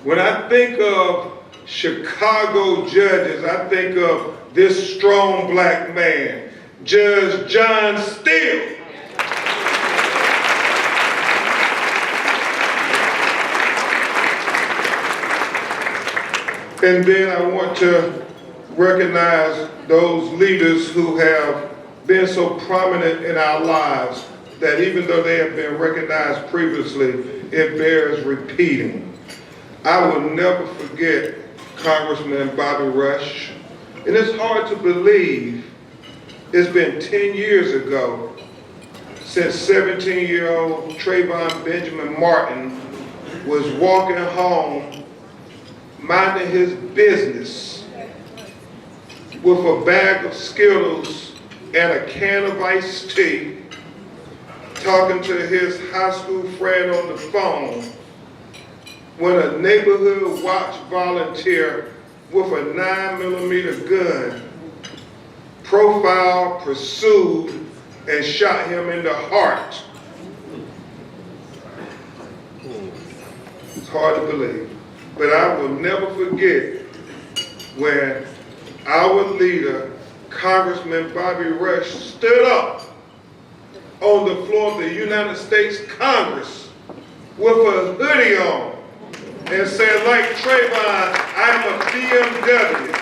When I think of Chicago judges, I think of this strong black man, Judge John Steele. And then I want to recognize those leaders who have been so prominent in our lives that even though they have been recognized previously, it bears repeating. I will never forget Congressman Bobby Rush. And it's hard to believe it's been 10 years ago since 17-year-old Trayvon Benjamin Martin was walking home minding his business with a bag of Skittles and a can of iced tea, talking to his high school friend on the phone, when a neighborhood watch volunteer with a 9mm gun profiled, pursued, and shot him in the heart. It's hard to believe. But I will never forget when our leader, Congressman Bobby Rush, stood up on the floor of the United States Congress with a hoodie on and said, like Trayvon, I am a BMW,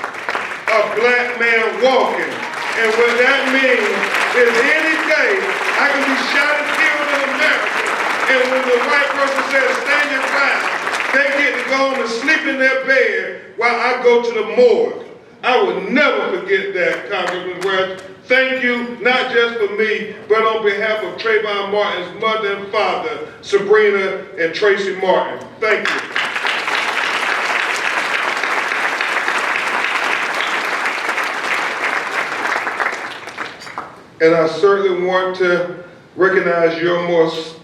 a black man walking. And what that means is any day I can be shot and killed in America. And when the white person says, stand your ground, they get to go home and sleep in their bed while I go to the morgue. I will never forget that, Congressman Rush. Thank you, not just for me, but on behalf of Trayvon Martin's mother and father, Sabrina and Tracy Martin. Thank you. And I certainly want to recognize your most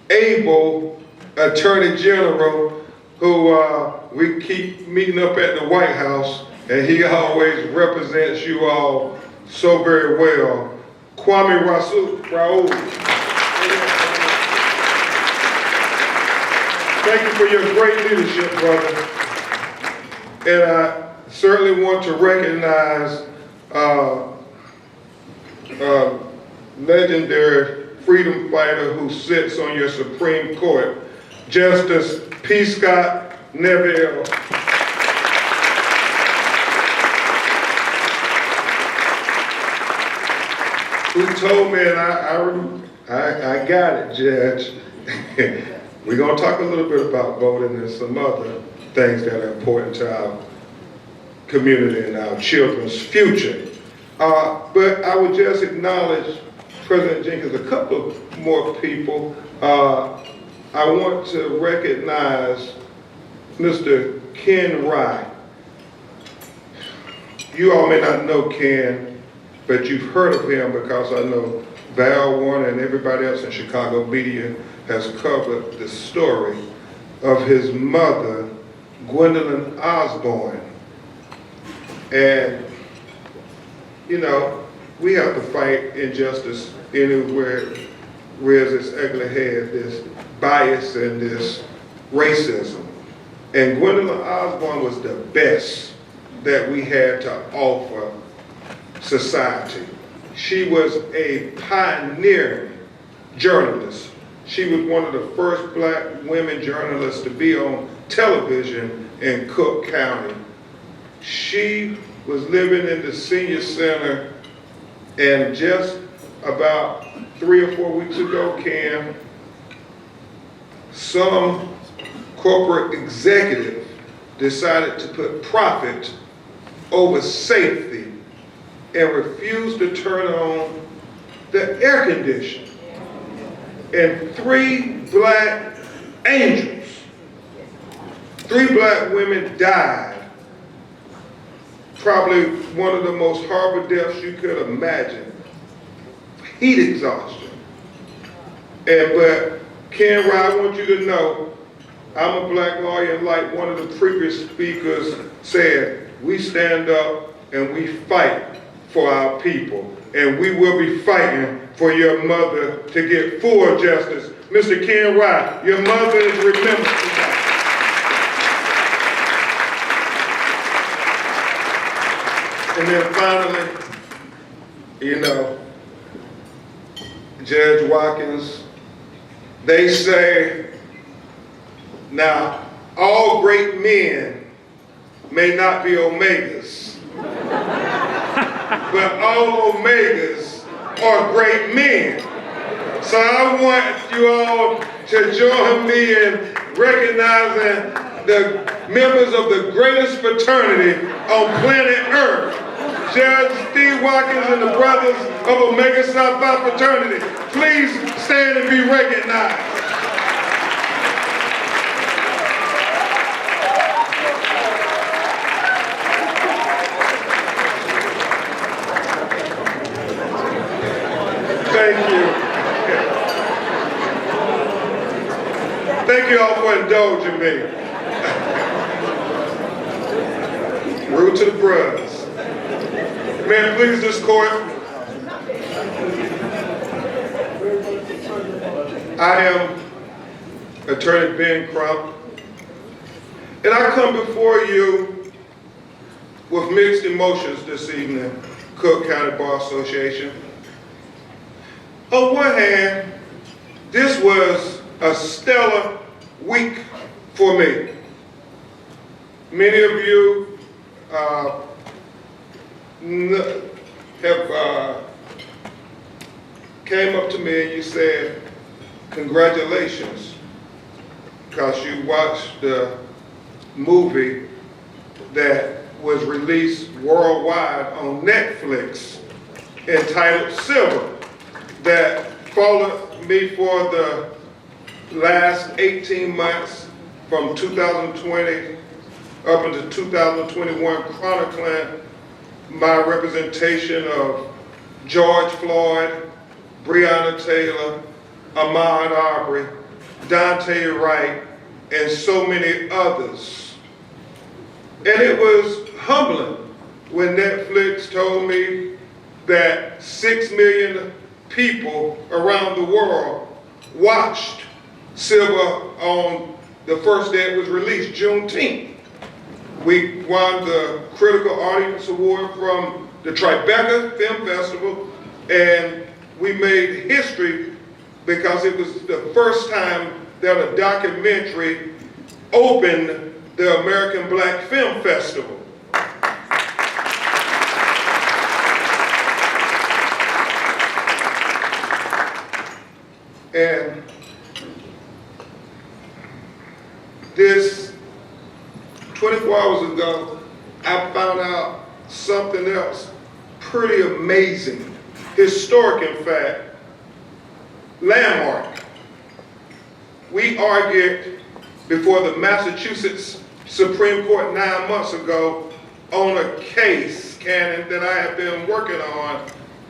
able Attorney General, who we keep meeting up at the White House, and he always represents you all so very well, Kwame Raoul. Thank you for your great leadership, brother. And I certainly want to recognize legendary freedom fighter who sits on your Supreme Court, Justice P. Scott Neville. Who told me, and I got it, Judge. We're going to talk a little bit about voting and some other things that are important to our community and our children's future. But I would just acknowledge President Jenkins, a couple of more people. I want to recognize Mr. Ken Rye. You all may not know Ken, but you've heard of him because I know Val Warner and everybody else in Chicago media has covered the story of his mother, Gwendolyn Osborne. And, you know, we have to fight injustice anywhere rears its ugly head, this bias and this racism. And Gwendolyn Osborne was the best that we had to offer society. She was a pioneering journalist. She was one of the first black women journalists to be on television in Cook County. She was living in the senior center, and just about 3 or 4 weeks ago, Cam, some corporate executive decided to put profit over safety and refused to turn on the air conditioner. And 3 black angels, 3 black women died. Probably one of the most horrible deaths you could imagine. Heat exhaustion. But Ken Rye, I want you to know, I'm a black lawyer, and like one of the previous speakers said, we stand up and we fight for our people. And we will be fighting for your mother to get full justice. Mr. Ken Rye, your mother is remembered tonight. And then finally, you know, Judge Watkins, they say, now, all great men may not be omegas, but all omegas are great men. So I want you all to join me in recognizing the members of the greatest fraternity on planet Earth, Judge Steve Watkins and the brothers of Omega Psi Phi fraternity. Please stand and be recognized. Thank you. Thank you all for indulging me. Rude to the brothers. May it please this court. I am Attorney Ben Crump, and I come before you with mixed emotions this evening, Cook County Bar Association. On one hand, this was a stellar week for me. Many of you have came up to me and you said, congratulations, because you watched the movie that was released worldwide on Netflix entitled Silver, that followed me for the last 18 months from 2020 up into 2021, chronicling my representation of George Floyd, Breonna Taylor, Ahmaud Arbery, Dante Wright, and so many others. And it was humbling when Netflix told me that 6 million people around the world watched Silver on the first day it was released, Juneteenth. We won the Critical Audience Award from the Tribeca Film Festival, and we made history because it was the first time that a documentary opened the American Black Film Festival. And this 24 hours ago, I found out something else pretty amazing, historic in fact, landmark. We argued before the Massachusetts Supreme Court 9 months ago on a case, Cannon, that I have been working on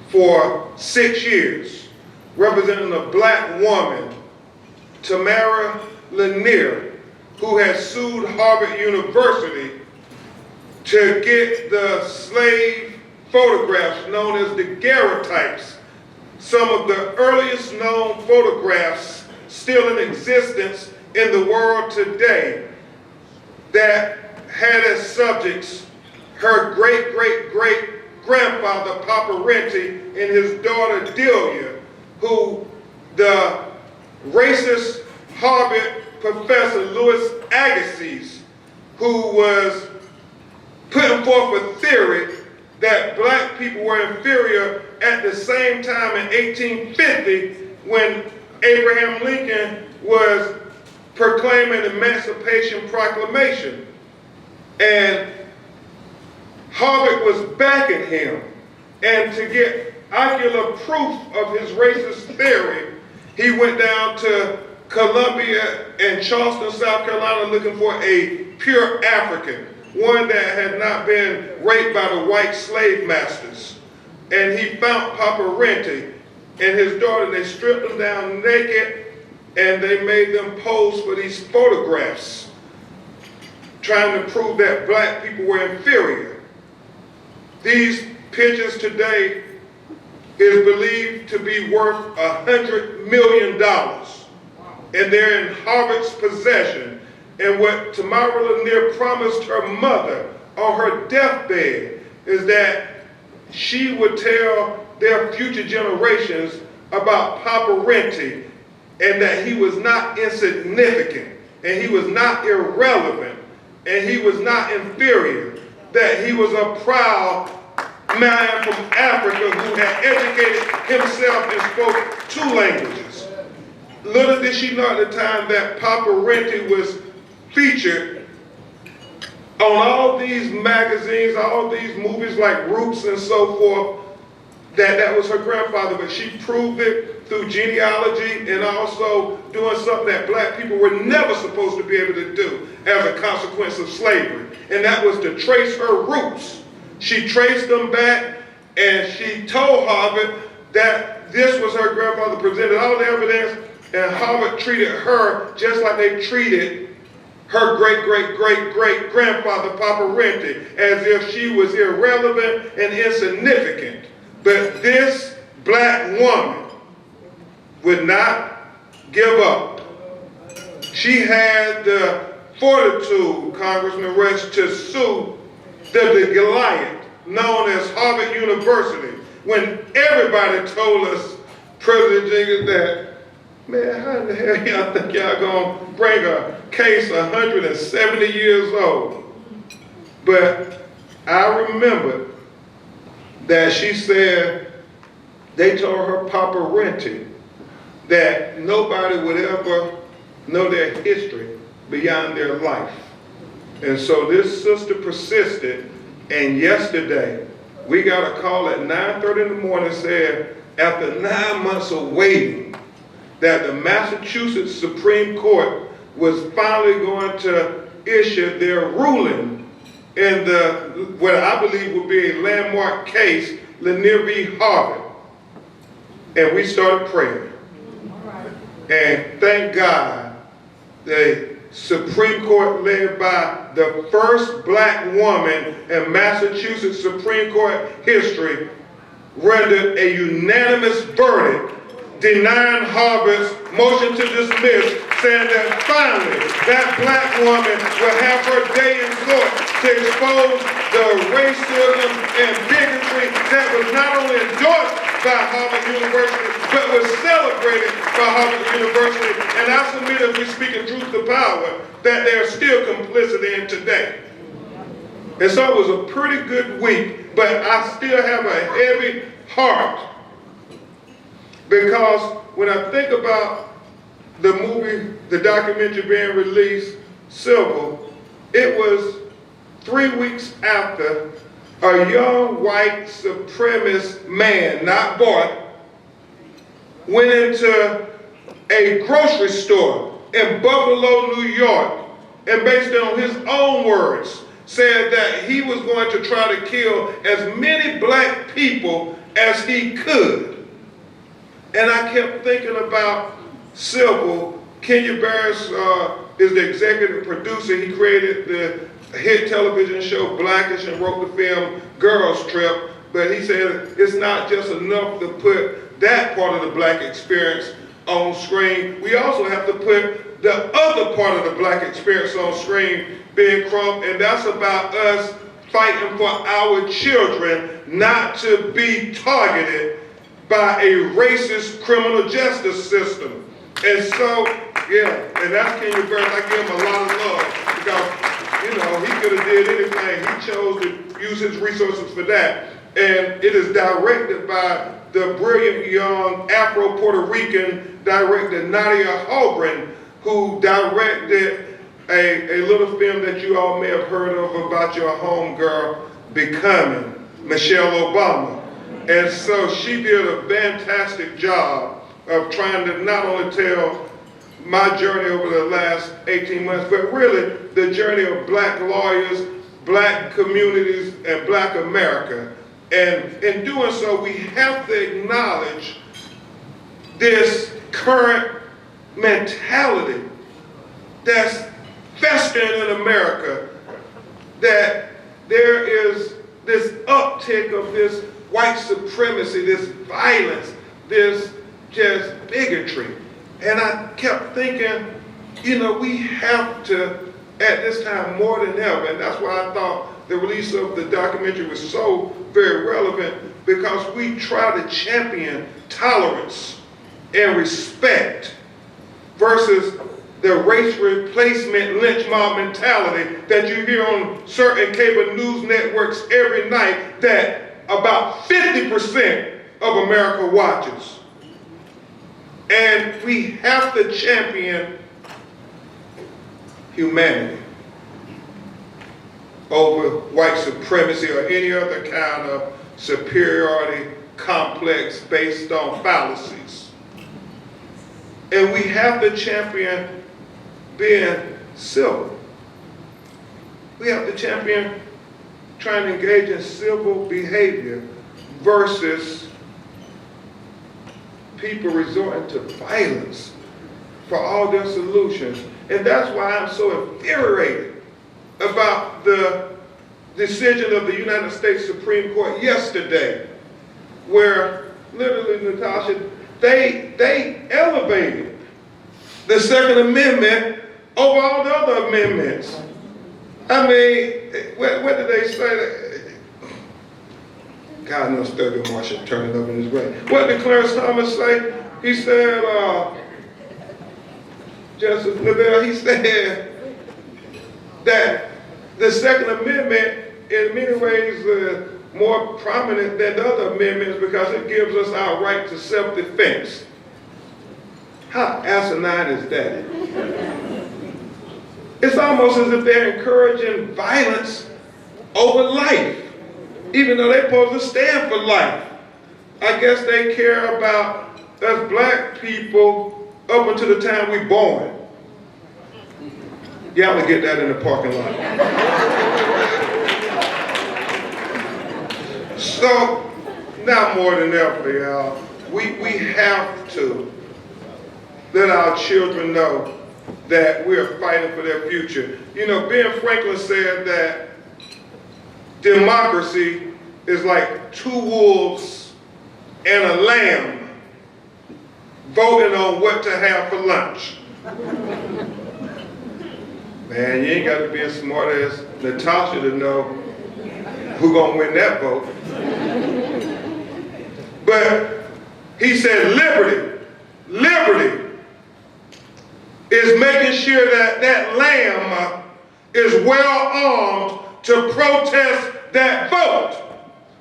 for 6 years, representing a black woman, Tamara Lanier, who has sued Harvard University to get the slave photographs known as the daguerreotypes, some of the earliest known photographs still in existence in the world today, that had as subjects her great-great-great-grandfather Papa Renty and his daughter Delia, who the racist Harvard professor Louis Agassiz, who was putting forth a theory that black people were inferior at the same time in 1850 when Abraham Lincoln was proclaiming the Emancipation Proclamation. And Harvard was backing him. And to get ocular proof of his racist theory, he went down to Columbia and Charleston, South Carolina, looking for a pure African, one that had not been raped by the white slave masters. And he found Papa Renty and his daughter. They stripped them down naked and they made them pose for these photographs, trying to prove that black people were inferior. These pictures today is believed to be worth $100 million. And they're in Harvard's possession. And what Tamara Lanier promised her mother on her deathbed is that she would tell their future generations about Papa Renty, and that he was not insignificant, and he was not irrelevant, and he was not inferior, that he was a proud man from Africa who had educated himself and spoke 2 languages. Little did she know at the time that Papa Renty was featured on all these magazines, all these movies like Roots and so forth, that was her grandfather, but she proved it through genealogy and also doing something that black people were never supposed to be able to do as a consequence of slavery, and that was to trace her roots. She traced them back, and she told Harvard that this was her grandfather, presented all the evidence, and Harvard treated her just like they treated her great-great-great-great-grandfather, Papa Renty, as if she was irrelevant and insignificant. But this black woman would not give up. She had the fortitude, Congressman Rich, to sue the Goliath, known as Harvard University, when everybody told us, President Jenkins, that, man, how the hell y'all think y'all gonna bring a case 170 years old? But I remember that she said they told her Papa Renty that nobody would ever know their history beyond their life. And so this sister persisted, and yesterday we got a call at 9:30 in the morning saying, after 9 months of waiting, that the Massachusetts Supreme Court was finally going to issue their ruling in what I believe will be a landmark case, Lanier v. Harvard. And we started praying. And thank God, the Supreme Court, led by the first black woman in Massachusetts Supreme Court history, rendered a unanimous verdict denying Harvard's motion to dismiss saying that finally that black woman will have her day in court to expose the racism and bigotry that was not only endorsed by Harvard University, but was celebrated by Harvard University. And I submit, if we speak in truth to power, that they're still complicit in today. And so it was a pretty good week, but I still have a heavy heart, because when I think about the movie, the documentary being released, Civil, it was 3 weeks after a young white supremacist man, not boy, went into a grocery store in Buffalo, New York, and based on his own words, said that he was going to try to kill as many black people as he could. And I kept thinking about Civil. Kenya Barris is the executive producer. He created the hit television show Blackish and wrote the film Girls Trip. But he said it's not just enough to put that part of the black experience on screen. We also have to put the other part of the black experience on screen, being Crump, and that's about us fighting for our children not to be targeted by a racist criminal justice system. And so, yeah, and that's Kenya Barris. I give him a lot of love, because, you know, he could have did anything. He chose to use his resources for that. And it is directed by the brilliant young Afro-Puerto Rican director Nadia Hallgren, who directed a little film that you all may have heard of about your homegirl becoming Michelle Obama. And so she did a fantastic job of trying to not only tell my journey over the last 18 months, but really the journey of black lawyers, black communities, and black America. And in doing so, we have to acknowledge this current mentality that's festering in America, that there is this uptick of this white supremacy, this violence, this just bigotry. And I kept thinking, you know, we have to, at this time more than ever, and that's why I thought the release of the documentary was so very relevant, because we try to champion tolerance and respect versus the race replacement lynch mob mentality that you hear on certain cable news networks every night that about 50% of America watches. And we have to champion humanity over white supremacy or any other kind of superiority complex based on fallacies. And we have to champion being civil. We have to champion trying to engage in civil behavior versus people resorting to violence for all their solutions. And that's why I'm so infuriated about the decision of the United States Supreme Court yesterday, where literally, Natasha, they elevated the Second Amendment over all the other amendments. I mean, what did they say? God knows Thurgood Marshall turning up in his way. What did Clarence Thomas say? He said, Justice Lavelle, he said that the Second Amendment in many ways is more prominent than the other amendments because it gives us our right to self-defense. How asinine is that? It's almost as if they're encouraging violence over life, even though they're supposed to stand for life. I guess they care about us black people up until the time we're born. Y'all will get that in the parking lot. So, now more than ever, y'all, we have to let our children know that we're fighting for their future. You know, Ben Franklin said that democracy is like two wolves and a lamb voting on what to have for lunch. Man, you ain't got to be as smart as Natasha to know who gonna win that vote. But he said liberty, liberty is making sure that that lamb is well armed to protest that vote.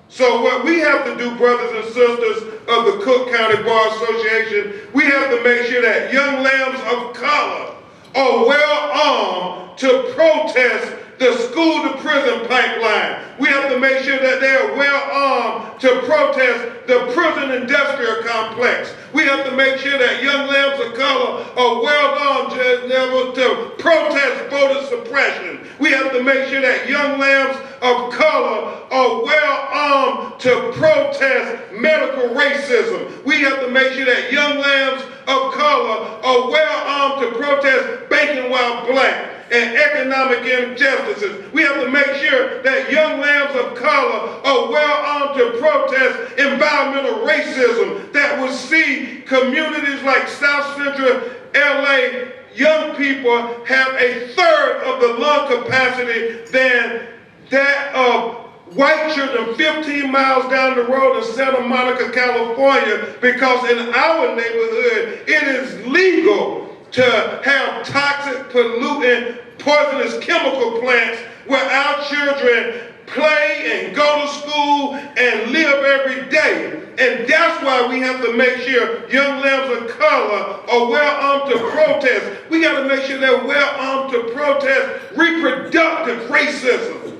So what we have to do, brothers and sisters of the Cook County Bar Association, we have to make sure that young lambs of color are well armed to protest the school to prison pipeline. We have to make sure that they are well armed to protest the prison industrial complex. We have to make sure that young lambs of color are well armed to protest voter suppression. We have to make sure that young lambs of color are well armed to protest medical racism. We have to make sure that young lambs of color are well armed to protest banking while black and economic injustices. We have to make sure that young lambs of color are well armed to protest environmental racism that will see communities like South Central LA, young people have a third of the lung capacity than that of white children 15 miles down the road in Santa Monica, California, because in our neighborhood it is legal to have toxic, pollutant, poisonous chemical plants where our children play and go to school and live every day. And that's why we have to make sure young lambs of color are well armed to protest. We got to make sure they're well armed to protest reproductive racism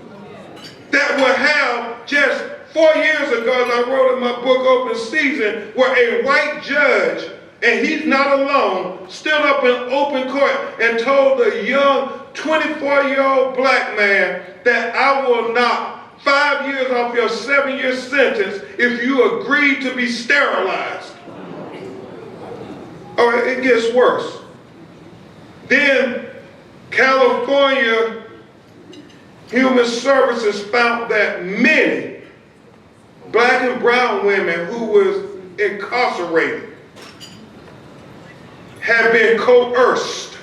that will have just 4 years ago, as I wrote in my book, Open Season, where a white judge, and he's not alone, stood up in open court and told a young 24-year-old black man that I will knock 5 years off your 7-year sentence if you agree to be sterilized. All right, it gets worse. Then California Human Services found that many black and brown women who was incarcerated had been coerced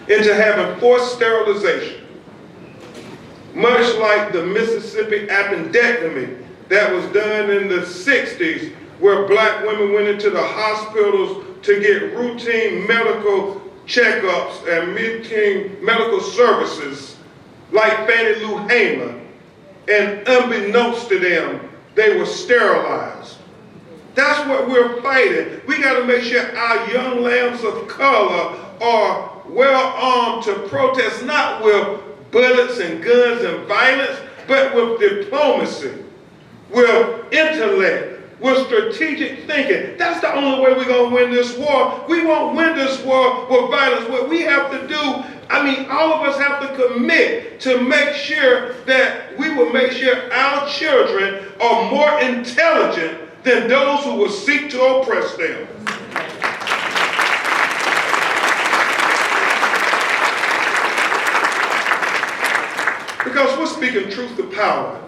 into having forced sterilization, much like the Mississippi appendectomy that was done in the 60s, where black women went into the hospitals to get routine medical checkups and routine medical services like Fannie Lou Hamer, and unbeknownst to them, they were sterilized. That's what we're fighting. We got to make sure our young lambs of color are well armed to protest, not with bullets and guns and violence, but with diplomacy, with intellect, with strategic thinking. That's the only way we're going to win this war. We won't win this war with violence. What we have to do, all of us have to commit to make sure that we will make sure our children are more intelligent than those who will seek to oppress them. Because we're speaking truth to power.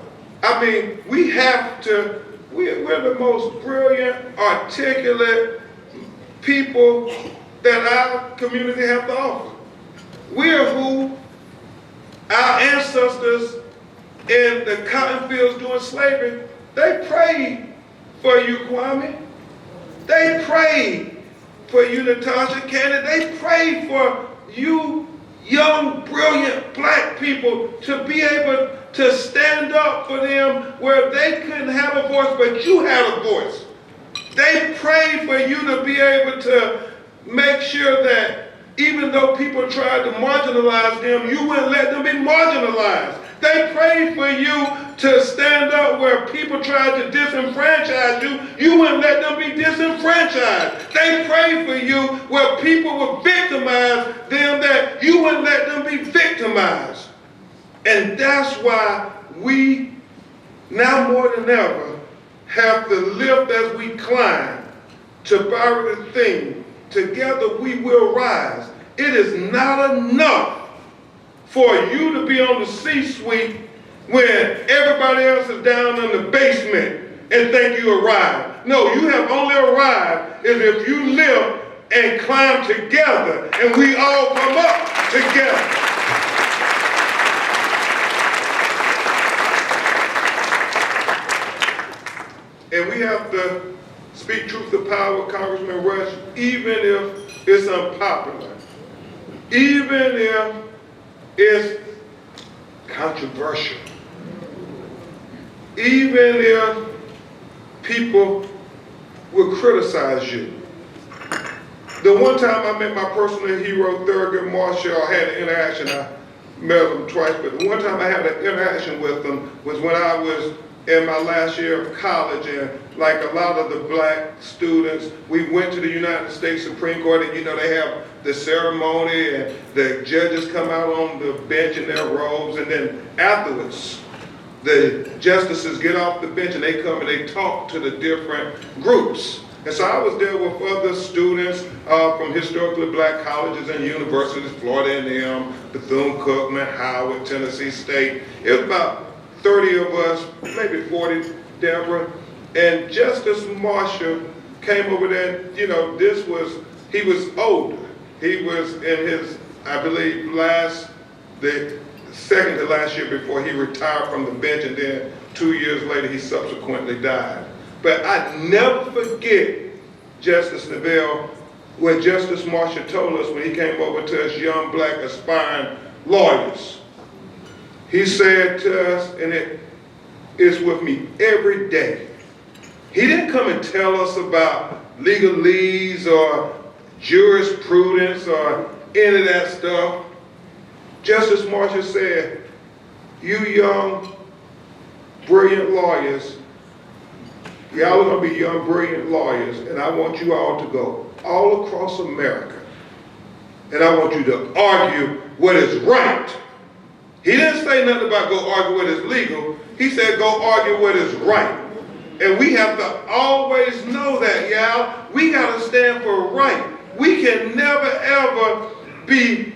We're the most brilliant, articulate people that our community have to offer. We're who our ancestors in the cotton fields during slavery, they prayed for you, Kwame. They prayed for you, Natasha Cannon. They prayed for you, young, brilliant black people, to be able to stand up for them where they couldn't have a voice, but you had a voice. They prayed for you to be able to make sure that even though people tried to marginalize them, you wouldn't let them be marginalized. They prayed for you to stand up where people tried to disenfranchise you. You wouldn't let them be disenfranchised. They prayed for you where people would victimize them, that you wouldn't let them be victimized. And that's why we, now more than ever, have to lift as we climb to bury the thing. Together we will rise. It is not enough for you to be on the C-suite when everybody else is down in the basement and think you arrived. No, you have only arrived if you lift and climb together, and we all come up together. And we have to speak truth to power, Congressman Rush, even if it's unpopular, even if it's controversial, even if people will criticize you. The one time I met my personal hero, Thurgood Marshall, I had an interaction. I met him twice, but the one time I had an interaction with him was when I was in my last year of college, and like a lot of the black students, we went to the United States Supreme Court, and you know, they have the ceremony, and the judges come out on the bench in their robes, and then afterwards, the justices get off the bench and they come and they talk to the different groups. And so I was there with other students from historically black colleges and universities, Florida A&M, Bethune-Cookman, Howard, Tennessee State. It was about 30 of us, maybe 40, Deborah. And Justice Marshall came over there, you know, he was older. He was in his, I believe, the second to last year before he retired from the bench, and then 2 years later he subsequently died. But I never forget Justice Neville when Justice Marshall told us when he came over to us young black aspiring lawyers. He said to us, and it is with me every day, he didn't come and tell us about legalese or jurisprudence or any of that stuff. Justice Marshall said, you young, brilliant lawyers, y'all are going to be young, brilliant lawyers, and I want you all to go all across America, and I want you to argue what is right. He didn't say nothing about go argue what is legal. He said go argue what is right. And we have to always know that, y'all. We got to stand for right. We can never, ever be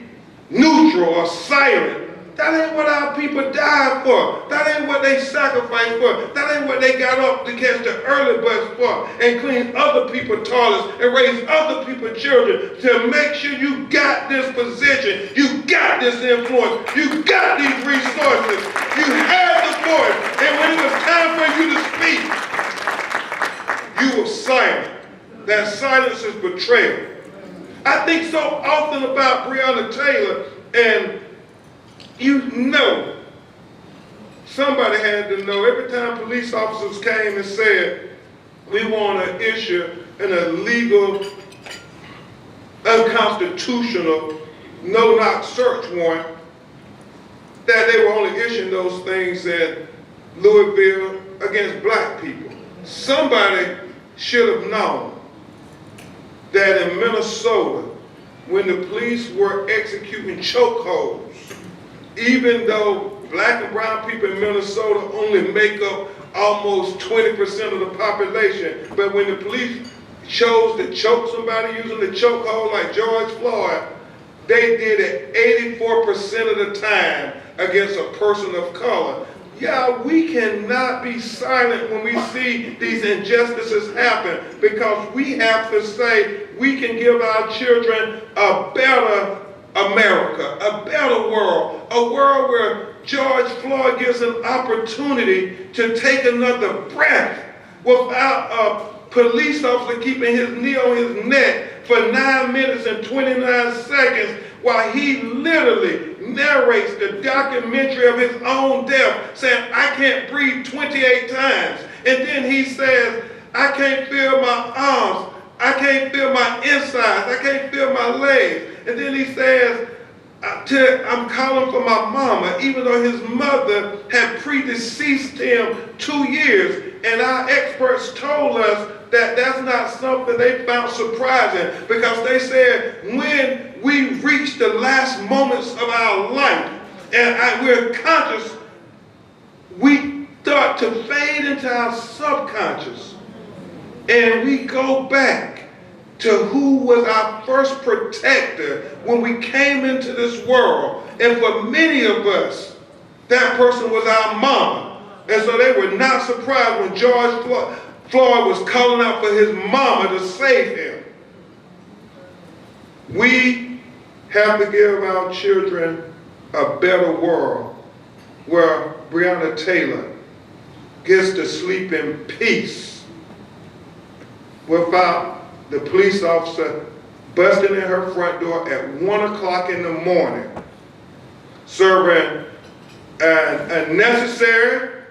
neutral or silent. That ain't what our people died for. That ain't what they sacrificed for. That ain't what they got up to catch the early bus for and clean other people's toilets and raise other people's children to make sure you got this position, you got this influence, you got these resources, you had the voice, and when it was time for you to speak, you were silent. That silence is betrayal. I think so often about Breonna Taylor, and you know, somebody had to know, every time police officers came and said, we want to issue an illegal, unconstitutional, no-knock search warrant, that they were only issuing those things at Louisville against black people. Somebody should have known that in Minnesota, when the police were executing chokeholds, even though black and brown people in Minnesota only make up almost 20% of the population, but when the police chose to choke somebody using the chokehold like George Floyd, they did it 84% of the time against a person of color. Yeah, we cannot be silent when we see these injustices happen, because we have to say we can give our children a better America, a better world, a world where George Floyd gives an opportunity to take another breath without a police officer keeping his knee on his neck for 9 minutes and 29 seconds while he literally narrates the documentary of his own death, saying, I can't breathe 28 times. And then he says, I can't feel my arms, I can't feel my insides, I can't feel my legs. And then he says, I'm calling for my mama, even though his mother had predeceased him 2 years. And our experts told us that that's not something they found surprising, because they said when we reach the last moments of our life and we're conscious, we start to fade into our subconscious, and we go back to who was our first protector when we came into this world. And for many of us, that person was our mama. And so they were not surprised when George Floyd was calling out for his mama to save him. We have to give our children a better world where Breonna Taylor gets to sleep in peace without the police officer busting in her front door at 1 o'clock in the morning, serving an unnecessary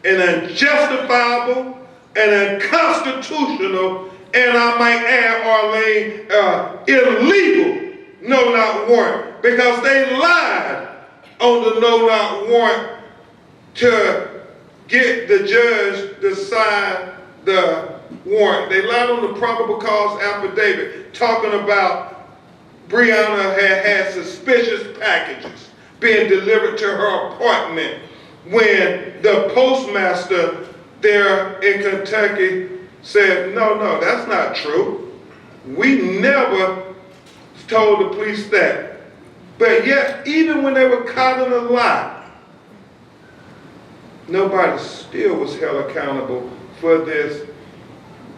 and unjustifiable and unconstitutional, and I might add, Arlene, illegal no-knock warrant, because they lied on the no-knock warrant to get the judge to sign the warrant. They lied on the probable cause affidavit, talking about Breonna had suspicious packages being delivered to her apartment when the postmaster there in Kentucky said, no, that's not true. We never told the police that. But yet, even when they were caught in a lie, nobody still was held accountable for this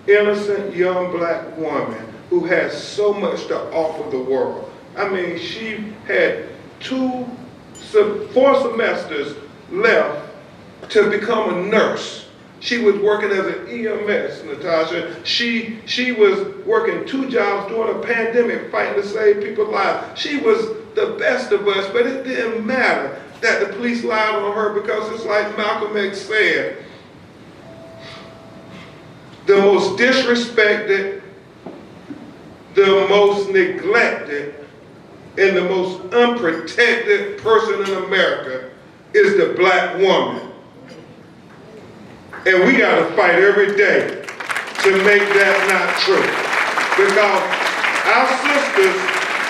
innocent young black woman who has so much to offer the world. I mean, she had 4 semesters left to become a nurse. She was working as an EMS, Natasha. She was working 2 jobs during a pandemic, fighting to save people's lives. She was the best of us, but it didn't matter that the police lied on her, because it's like Malcolm X said, the most disrespected, the most neglected, and the most unprotected person in America is the black woman. And we got to fight every day to make that not true. Because our sisters,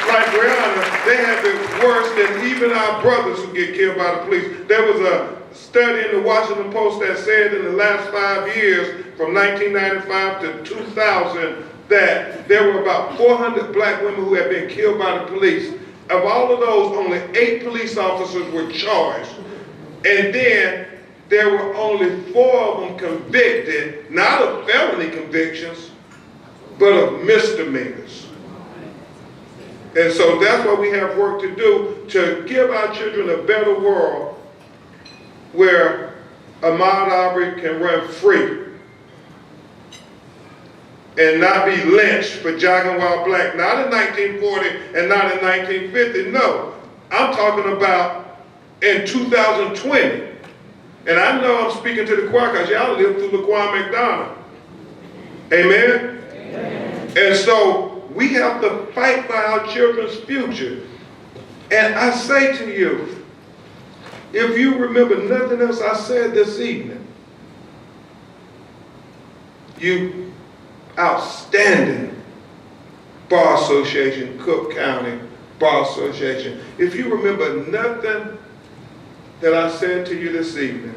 like Breonna, they have it worse than even our brothers who get killed by the police. There was a study in the Washington Post that said in the last 5 years, from 1995 to 2000, that there were about 400 black women who had been killed by the police. Of all of those, only 8 police officers were charged. And then there were only 4 of them convicted, not of felony convictions, but of misdemeanors. And so that's what we have work to do, to give our children a better world where Ahmaud Arbery can run free and not be lynched for jogging while black, not in 1940 and not in 1950. No, I'm talking about in 2020. And I know I'm speaking to the choir because y'all lived through Laquan McDonald. Amen? Amen? And so we have to fight for our children's future. And I say to you, if you remember nothing else I said this evening, you outstanding Bar Association, Cook County Bar Association, if you remember nothing that I said to you this evening,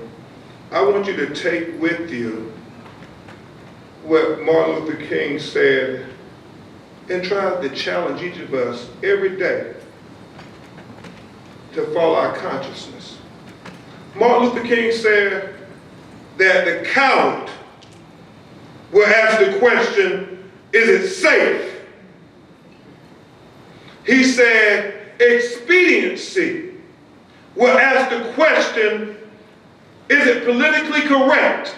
I want you to take with you what Martin Luther King said and try to challenge each of us every day to follow our consciousness. Martin Luther King said that the coward will ask the question, is it safe? He said expediency will ask the question, is it politically correct?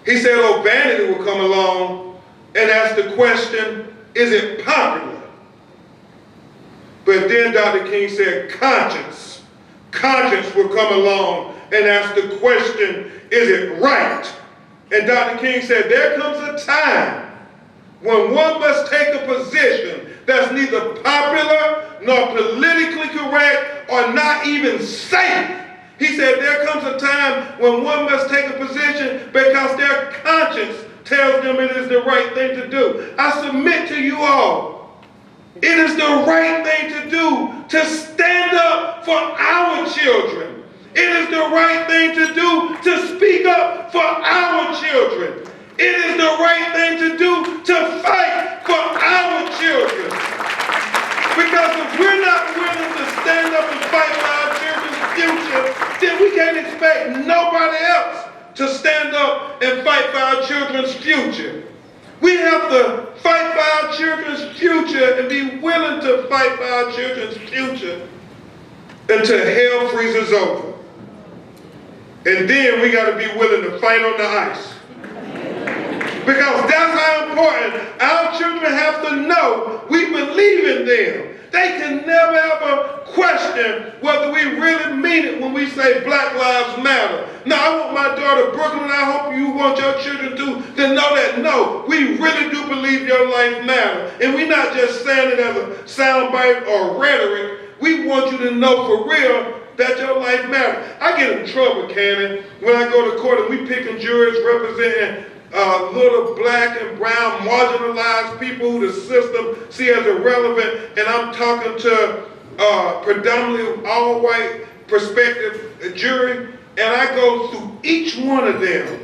He said, urbanity will come along and ask the question, is it popular? But then Dr. King said, conscience will come along and ask the question, is it right? And Dr. King said, there comes a time when one must take a position that's neither popular nor politically correct or not even safe. He said there comes a time when one must take a position because their conscience tells them it is the right thing to do. I submit to you all, it is the right thing to do to stand up for our children. It is the right thing to do to speak up for our children. It is the right thing to do to fight for our children. Because if we're not willing to stand up and fight for our children's future, then we can't expect nobody else to stand up and fight for our children's future. We have to fight for our children's future and be willing to fight for our children's future until hell freezes over. And then we got to be willing to fight on the ice. Because that's how important our children have to know we believe in them. They can never ever question whether we really mean it when we say Black Lives Matter. Now, I want my daughter Brooklyn, I hope you want your children to know that, no, we really do believe your life matters. And we're not just saying it as a soundbite or rhetoric. We want you to know for real that your life matters. I get in trouble, Cannon, when I go to court and we picking juries representing little black and brown marginalized people who the system see as irrelevant, and I'm talking to predominantly all white prospective jury, and I go through each one of them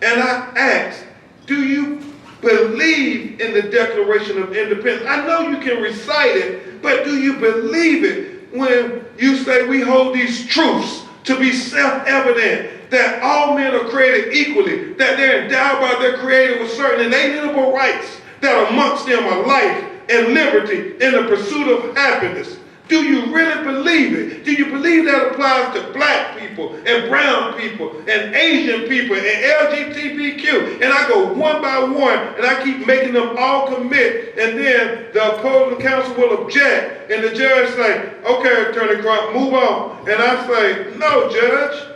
and I ask, do you believe in the Declaration of Independence? I know you can recite it, but do you believe it when you say we hold these truths to be self-evident, that all men are created equally, that they're endowed by their Creator with certain inalienable rights, that amongst them are life and liberty in the pursuit of happiness? Do you really believe it? Do you believe that applies to black people and brown people and Asian people and LGBTQ? And I go one by one and I keep making them all commit, and then the opposing counsel will object and the judge say, okay, Attorney Crump, move on. And I say, no, Judge,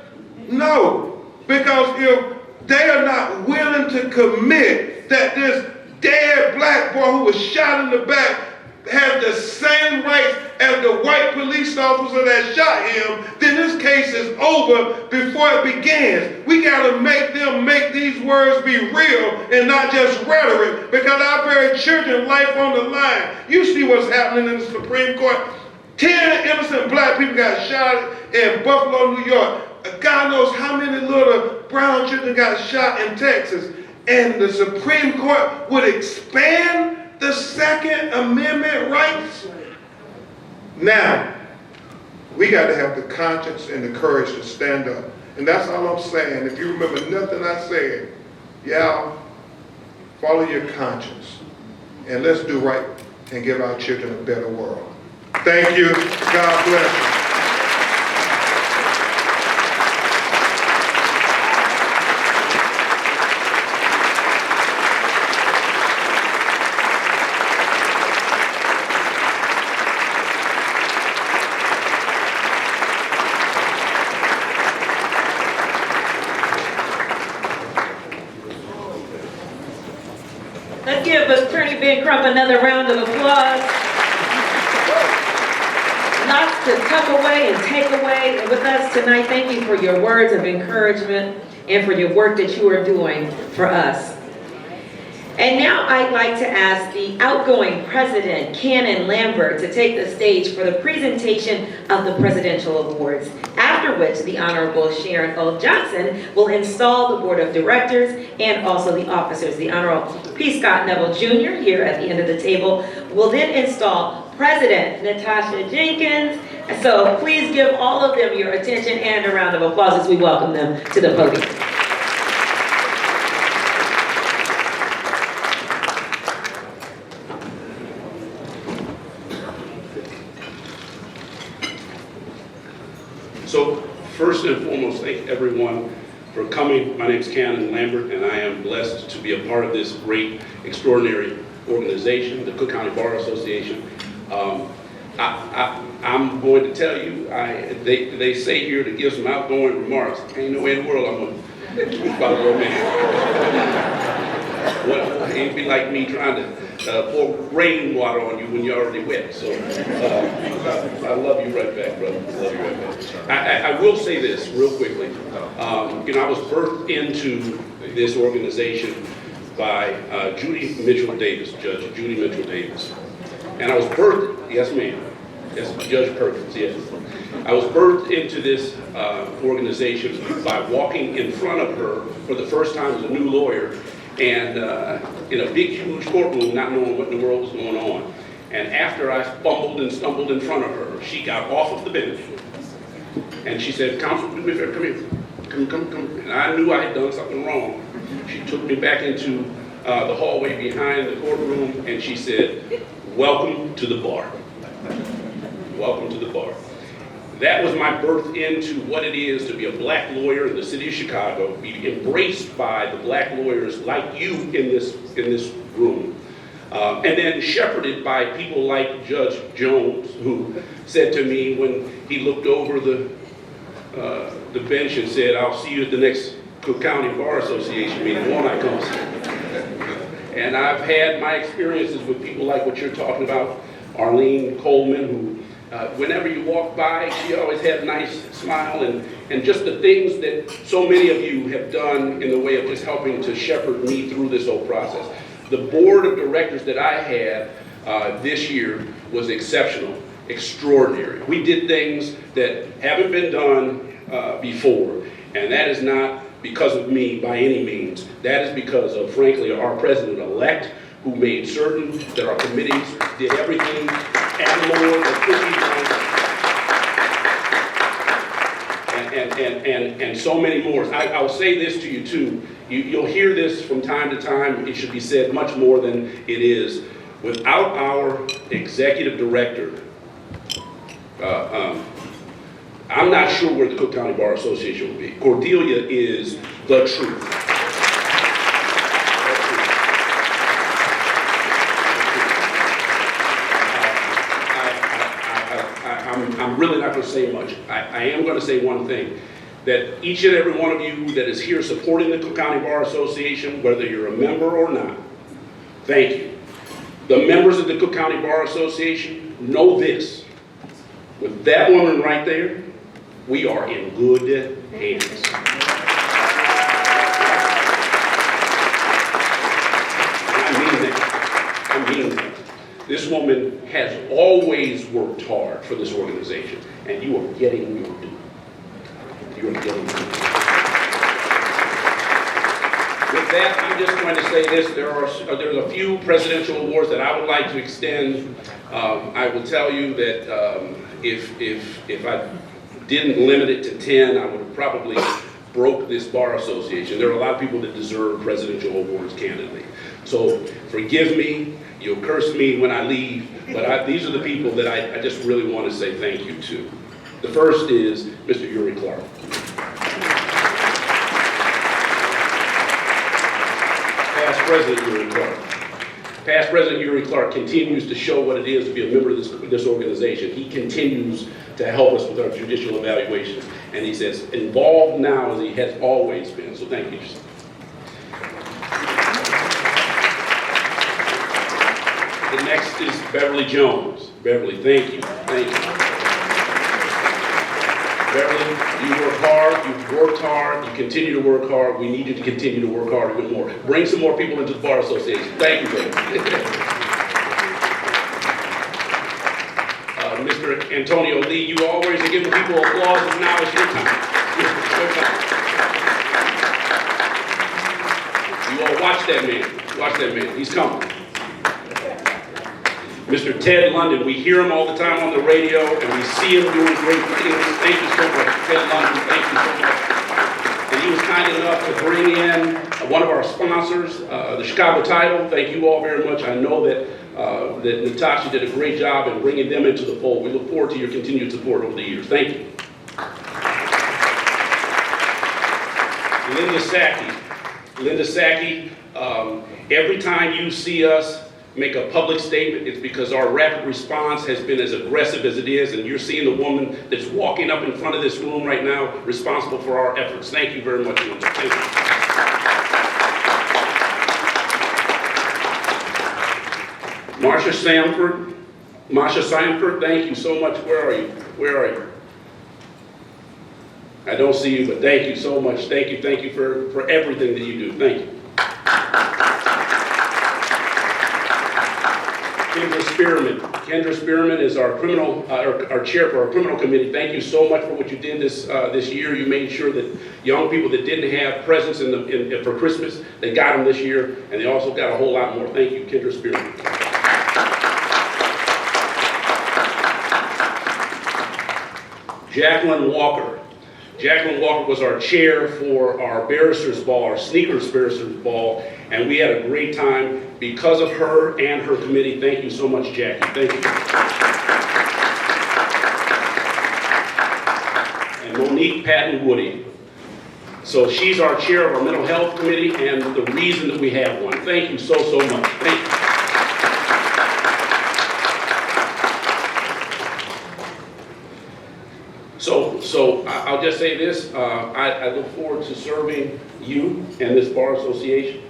no. Because if they are not willing to commit that this dead black boy who was shot in the back has the same rights as the white police officer that shot him, then this case is over before it begins. We got to make them make these words be real and not just rhetoric, because our very children's life on the line. You see what's happening in the Supreme Court. 10 innocent black people got shot in Buffalo, New York. God knows how many little brown children got shot in Texas. And the Supreme Court would expand the Second Amendment rights? Now, we got to have the conscience and the courage to stand up. And that's all I'm saying. If you remember nothing I said, y'all, follow your conscience. And let's do right and give our children a better world. Thank you. God bless you. Let's give Attorney Ben Crump another round of applause. Lots to tuck away and take away with us tonight. Thank you for your words of encouragement and for your work that you are doing for us. And now I'd like to ask the outgoing President, Cannon Lambert, to take the stage for the presentation of the Presidential Awards, after which the Honorable Sharon O. Johnson will install the Board of Directors and also the officers. The Honorable P. Scott Neville Jr. here at the end of the table will then install President Natasha Jenkins. So please give all of them your attention and a round of applause as we welcome them to the podium. So first and foremost, thank everyone for coming. My name is Cannon Lambert, and I am blessed to be a part of this great, extraordinary organization, the Cook County Bar Association. I'm going to tell you, they say here to give some outgoing remarks. Ain't no way in the world I'm going to follow a man. Well, it'd be like me trying to pour rainwater on you when you're already wet. So I love you right back, brother. I love you right back. I will say this real quickly. I was birthed into this organization by Judy Mitchell Davis, Judge Judy Mitchell Davis. And I was birthed, yes ma'am, yes, Judge Perkins, yes. I was birthed into this organization by walking in front of her for the first time as a new lawyer, and in a big, huge courtroom, not knowing what in the world was going on. And after I fumbled and stumbled in front of her, she got off of the bench, and she said, "Counsel, do me a favor, come here, come." And I knew I had done something wrong. She took me back into the hallway behind the courtroom, and she said, "Welcome to the bar. Welcome to the bar." That was my birth into what it is to be a black lawyer in the city of Chicago, be embraced by the black lawyers like you in this room, and then shepherded by people like Judge Jones, who said to me when he looked over the bench and said, "I'll see you at the next Cook County Bar Association meeting, won't I, come see?" And I've had my experiences with people like what you're talking about, Arlene Coleman, who whenever you walk by, she always had a nice smile, and just the things that so many of you have done in the way of just helping to shepherd me through this whole process. The board of directors that I had this year was exceptional, extraordinary. We did things that haven't been done before, and that is not because of me by any means. That is because of, frankly, our president-elect, who made certain that our committees did everything and more that could be done. And so many more. I'll say this to you too. You'll hear this from time to time. It should be said much more than it is. Without our executive director, I'm not sure where the Cook County Bar Association will be. Cordelia is the truth. I'm really not going to say much. I am going to say one thing, that each and every one of you that is here supporting the Cook County Bar Association, whether you're a member or not, thank you. The members of the Cook County Bar Association know this. With that woman right there, we are in good hands. I mean that. This woman has always worked hard for this organization, and you are getting your due. You are getting your due. With that, I'm just going to say this. There's a few presidential awards that I would like to extend. I will tell you that if I didn't limit it to 10, I would have probably broke this bar association. There are a lot of people that deserve presidential awards, candidly. So forgive me. You'll curse me when I leave, but these are the people that I just really want to say thank you to. The first is Mr. Uri Clark. Past President Uri Clark. Past President Uri Clark continues to show what it is to be a member of this organization. He continues to help us with our judicial evaluations, and he's as involved now as he has always been, so thank you. The next is Beverly Jones. Beverly, thank you. Thank you. Beverly, you work hard, you've worked hard, you continue to work hard. We need you to continue to work hard even more. Bring some more people into the Bar Association. Thank you, Beverly. Mr. Antonio Lee, you always are giving people applause, and now it's your time. Your time. You all watch that man. Watch that man. He's coming. Mr. Ted London, we hear him all the time on the radio, and we see him doing great things. Thank you so much, Ted London, thank you so much. And he was kind enough to bring in one of our sponsors, the Chicago Title. Thank you all very much. I know that Natasha did a great job in bringing them into the fold. We look forward to your continued support over the years. Thank you. Linda Sackey. Linda Sackey, every time you see us make a public statement, it's because our rapid response has been as aggressive as it is, and you're seeing the woman that's walking up in front of this room right now responsible for our efforts. Thank you very much, Linda. Thank you. Marsha Sanford, thank you so much. Where are you? Where are you? I don't see you, but thank you so much. Thank you for everything that you do. Thank you. Kendra Spearman is our our chair for our criminal committee. Thank you so much for what you did this year. You made sure that young people that didn't have presents for Christmas, they got them this year, and they also got a whole lot more. Thank you, Kendra Spearman. Jacqueline Walker. Jacqueline Walker was our chair for our Barristers Ball, our Sneakers Barristers Ball, and we had a great time because of her and her committee. Thank you so much, Jackie. Thank you. And Monique Patton Woody. So she's our chair of our mental health committee and the reason that we have one. Thank you so, so much. Thank you. So I'll just say this, I look forward to serving you and this Bar Association.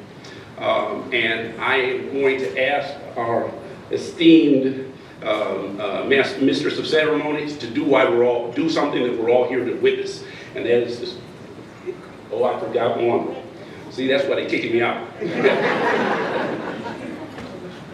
And I am going to ask our esteemed Mistress of Ceremonies to do something that we're all here to witness. And that is this, oh, I forgot one. See, that's why they're kicking me out.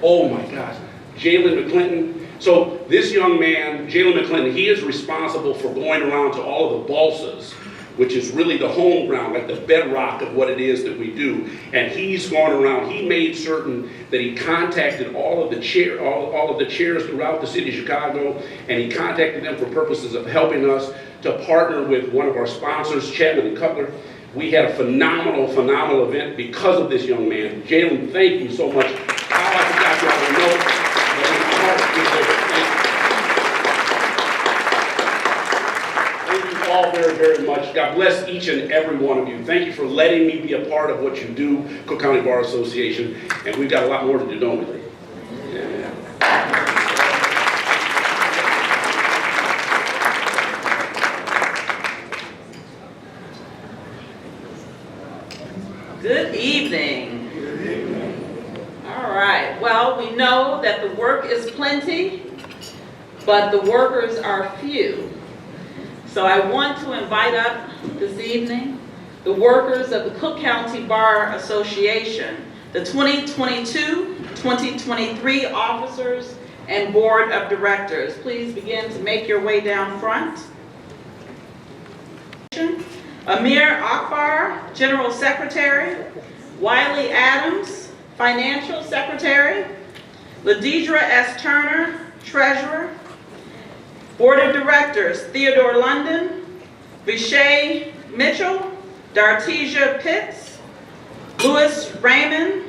Oh my gosh, Jalen McClinton. So this young man, Jalen McClinton, he is responsible for going around to all of the balsas, which is really the home ground, like the bedrock of what it is that we do. And he's gone around, he made certain that he contacted all of the chairs throughout the city of Chicago, and he contacted them for purposes of helping us to partner with one of our sponsors, Chapman and Cutler. We had a phenomenal event because of this young man. Jalen, thank you so much. I forgot y'all to know. Thank you all very, very much. God bless each and every one of you. Thank you for letting me be a part of what you do, Cook County Bar Association, and we've got a lot more to do, don't we? Yeah. Good evening. All right, well, we know that the work is plenty, but the workers are few. So I want to invite up this evening the workers of the Cook County Bar Association, the 2022-2023 officers and board of directors. Please begin to make your way down front. Amir Akbar, General Secretary. Wiley Adams, Financial Secretary. Ladidra S. Turner, Treasurer. Board of Directors, Theodore London, Vishay Mitchell, Dartesia Pitts, Louis Raymond,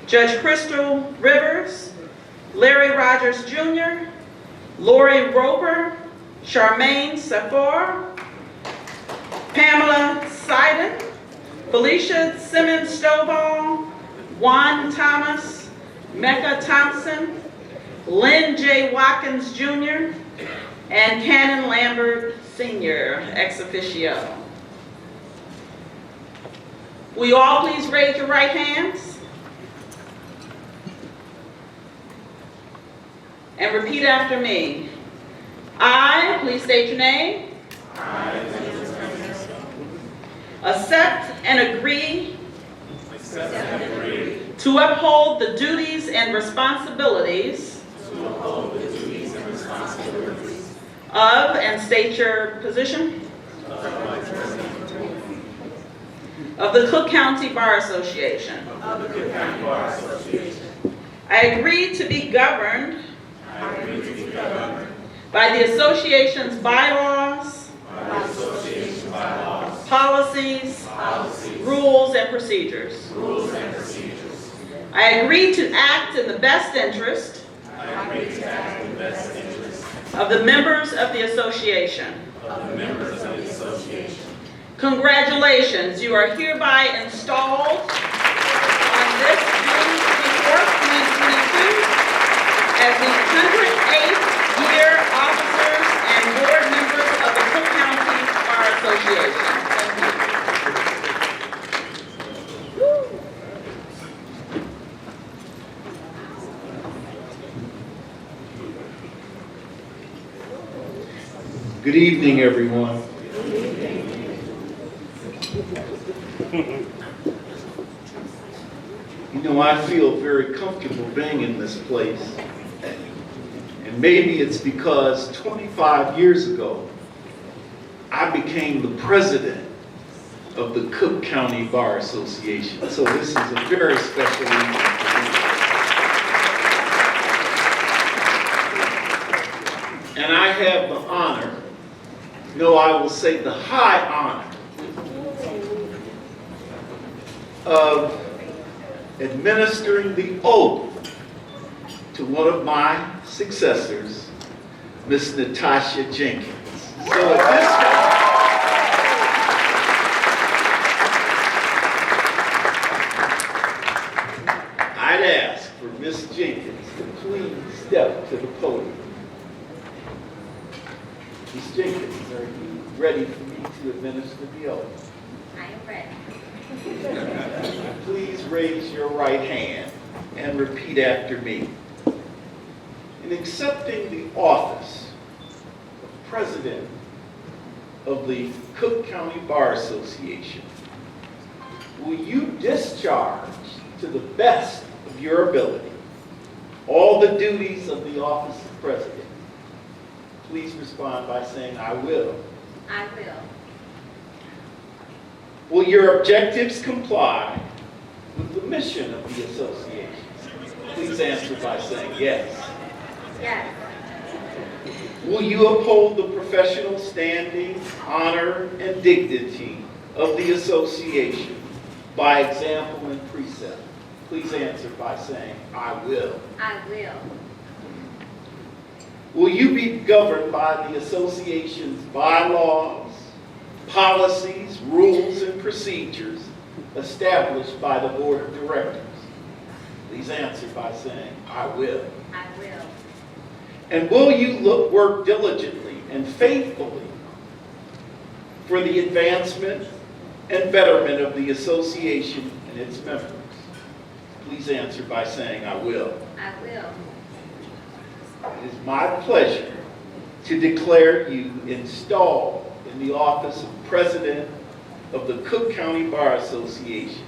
Judge Crystal Rivers, Larry Rogers Jr., Lori Roper, Charmaine Safor, Pamela Seiden, Felicia Simmons Stovall, Juan Thomas, Mecca Thompson, Lynn J. Watkins Jr., and Cannon Lambert Sr., ex officio. Will you all please raise your right hands? And repeat after me. I, please state your name. Accept and agree to uphold the duties and responsibilities of, and state your position, of the Cook County Bar Association. I agree to be governed by the association's bylaws, policies, rules, and procedures. I agree to act in the best interest of the members of the association. Congratulations, you are hereby installed on this June 24th, 2022 as the 108th year officers and board members of the Cook County Bar Association. Good evening, everyone. You know, I feel very comfortable being in this place. And maybe it's because 25 years ago, I became the president of the Cook County Bar Association. So this is a very special evening for me. And I have the honor No, I will say the high honor of administering the oath to one of my successors, Miss Natasha Jenkins. So at this time, I'd ask for Miss Jenkins to please step to the podium. Miss Jenkins, are you ready for me to administer the oath? I am ready. Please raise your right hand and repeat after me. In accepting the office of President of the Cook County Bar Association, will you discharge to the best of your ability all the duties of the office of President? Please respond by saying, I will. I will. Will your objectives comply with the mission of the association? Please answer by saying yes. Yes. Will you uphold the professional standing, honor, and dignity of the association by example and precept? Please answer by saying, I will. I will. Will you be governed by the association's bylaws, policies, rules, and procedures established by the board of directors? Please answer by saying, I will. I will. And will you work diligently and faithfully for the advancement and betterment of the association and its members? Please answer by saying, I will. I will. It is my pleasure to declare you installed in the office of President of the Cook County Bar Association,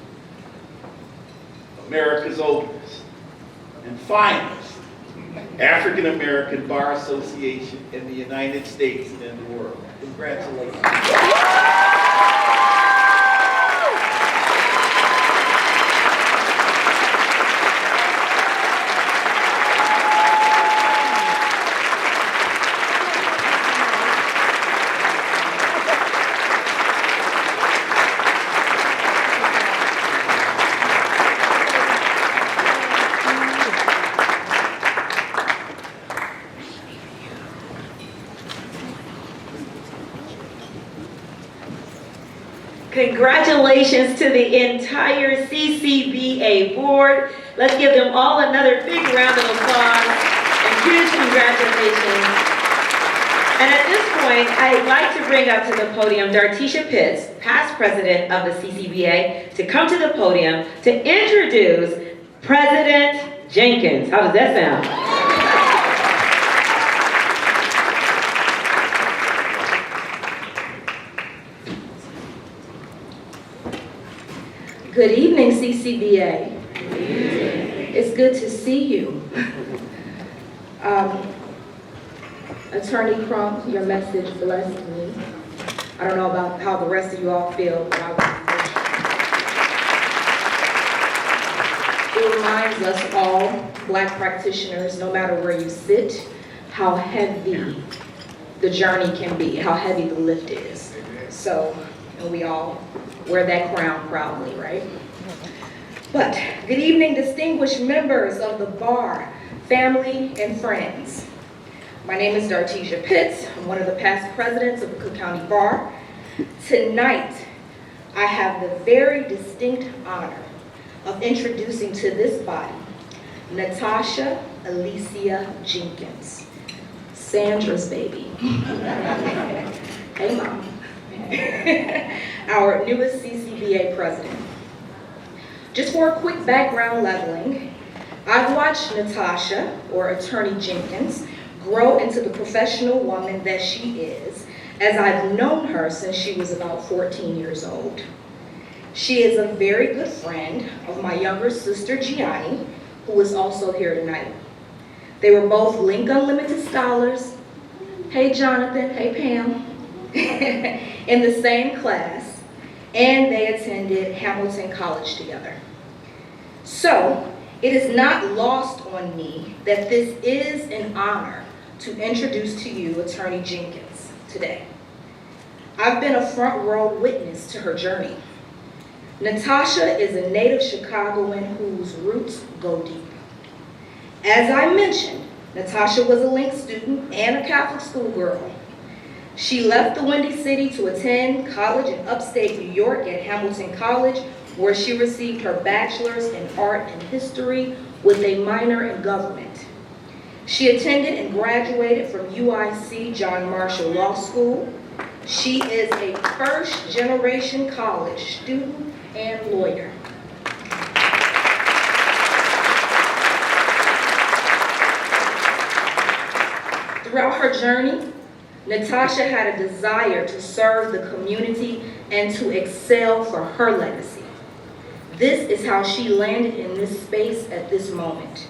America's oldest and finest African American Bar Association in the United States and in the world. Congratulations. Congratulations to the entire CCBA board. Let's give them all another big round of applause and huge congratulations. And at this point, I'd like to bring up to the podium Dartisha Pitts, past president of the CCBA, to come to the podium to introduce President Jenkins. How does that sound? Good evening, CCBA. It's good to see you. Attorney Crump, your message blessed me. I don't know about how the rest of you all feel, but I was. It reminds us all, Black practitioners, no matter where you sit, how heavy the journey can be, how heavy the lift is. So, and we all wear that crown proudly, right? But good evening, distinguished members of the bar, family, and friends. My name is Dartisha Pitts. I'm one of the past presidents of the Cook County Bar. Tonight, I have the very distinct honor of introducing to this body Natasha Alicia Jenkins, Sandra's baby. Hey, Mom. Our newest CCBA president. Just for a quick background leveling, I've watched Natasha, or Attorney Jenkins, grow into the professional woman that she is, as I've known her since she was about 14 years old. She is a very good friend of my younger sister, Gianni, who is also here tonight. They were both Link Unlimited scholars. Hey, Jonathan. Hey, Pam. In the same class, and they attended Hamilton College together. So, it is not lost on me that this is an honor to introduce to you Attorney Jenkins today. I've been a front row witness to her journey. Natasha is a native Chicagoan whose roots go deep. As I mentioned, Natasha was a Link student and a Catholic schoolgirl. She left the Windy City to attend college in upstate New York at Hamilton College, where she received her bachelor's in art and history with a minor in government. She attended and graduated from UIC John Marshall Law School. She is a first-generation college student and lawyer. Throughout her journey, Natasha had a desire to serve the community and to excel for her legacy. This is how she landed in this space at this moment.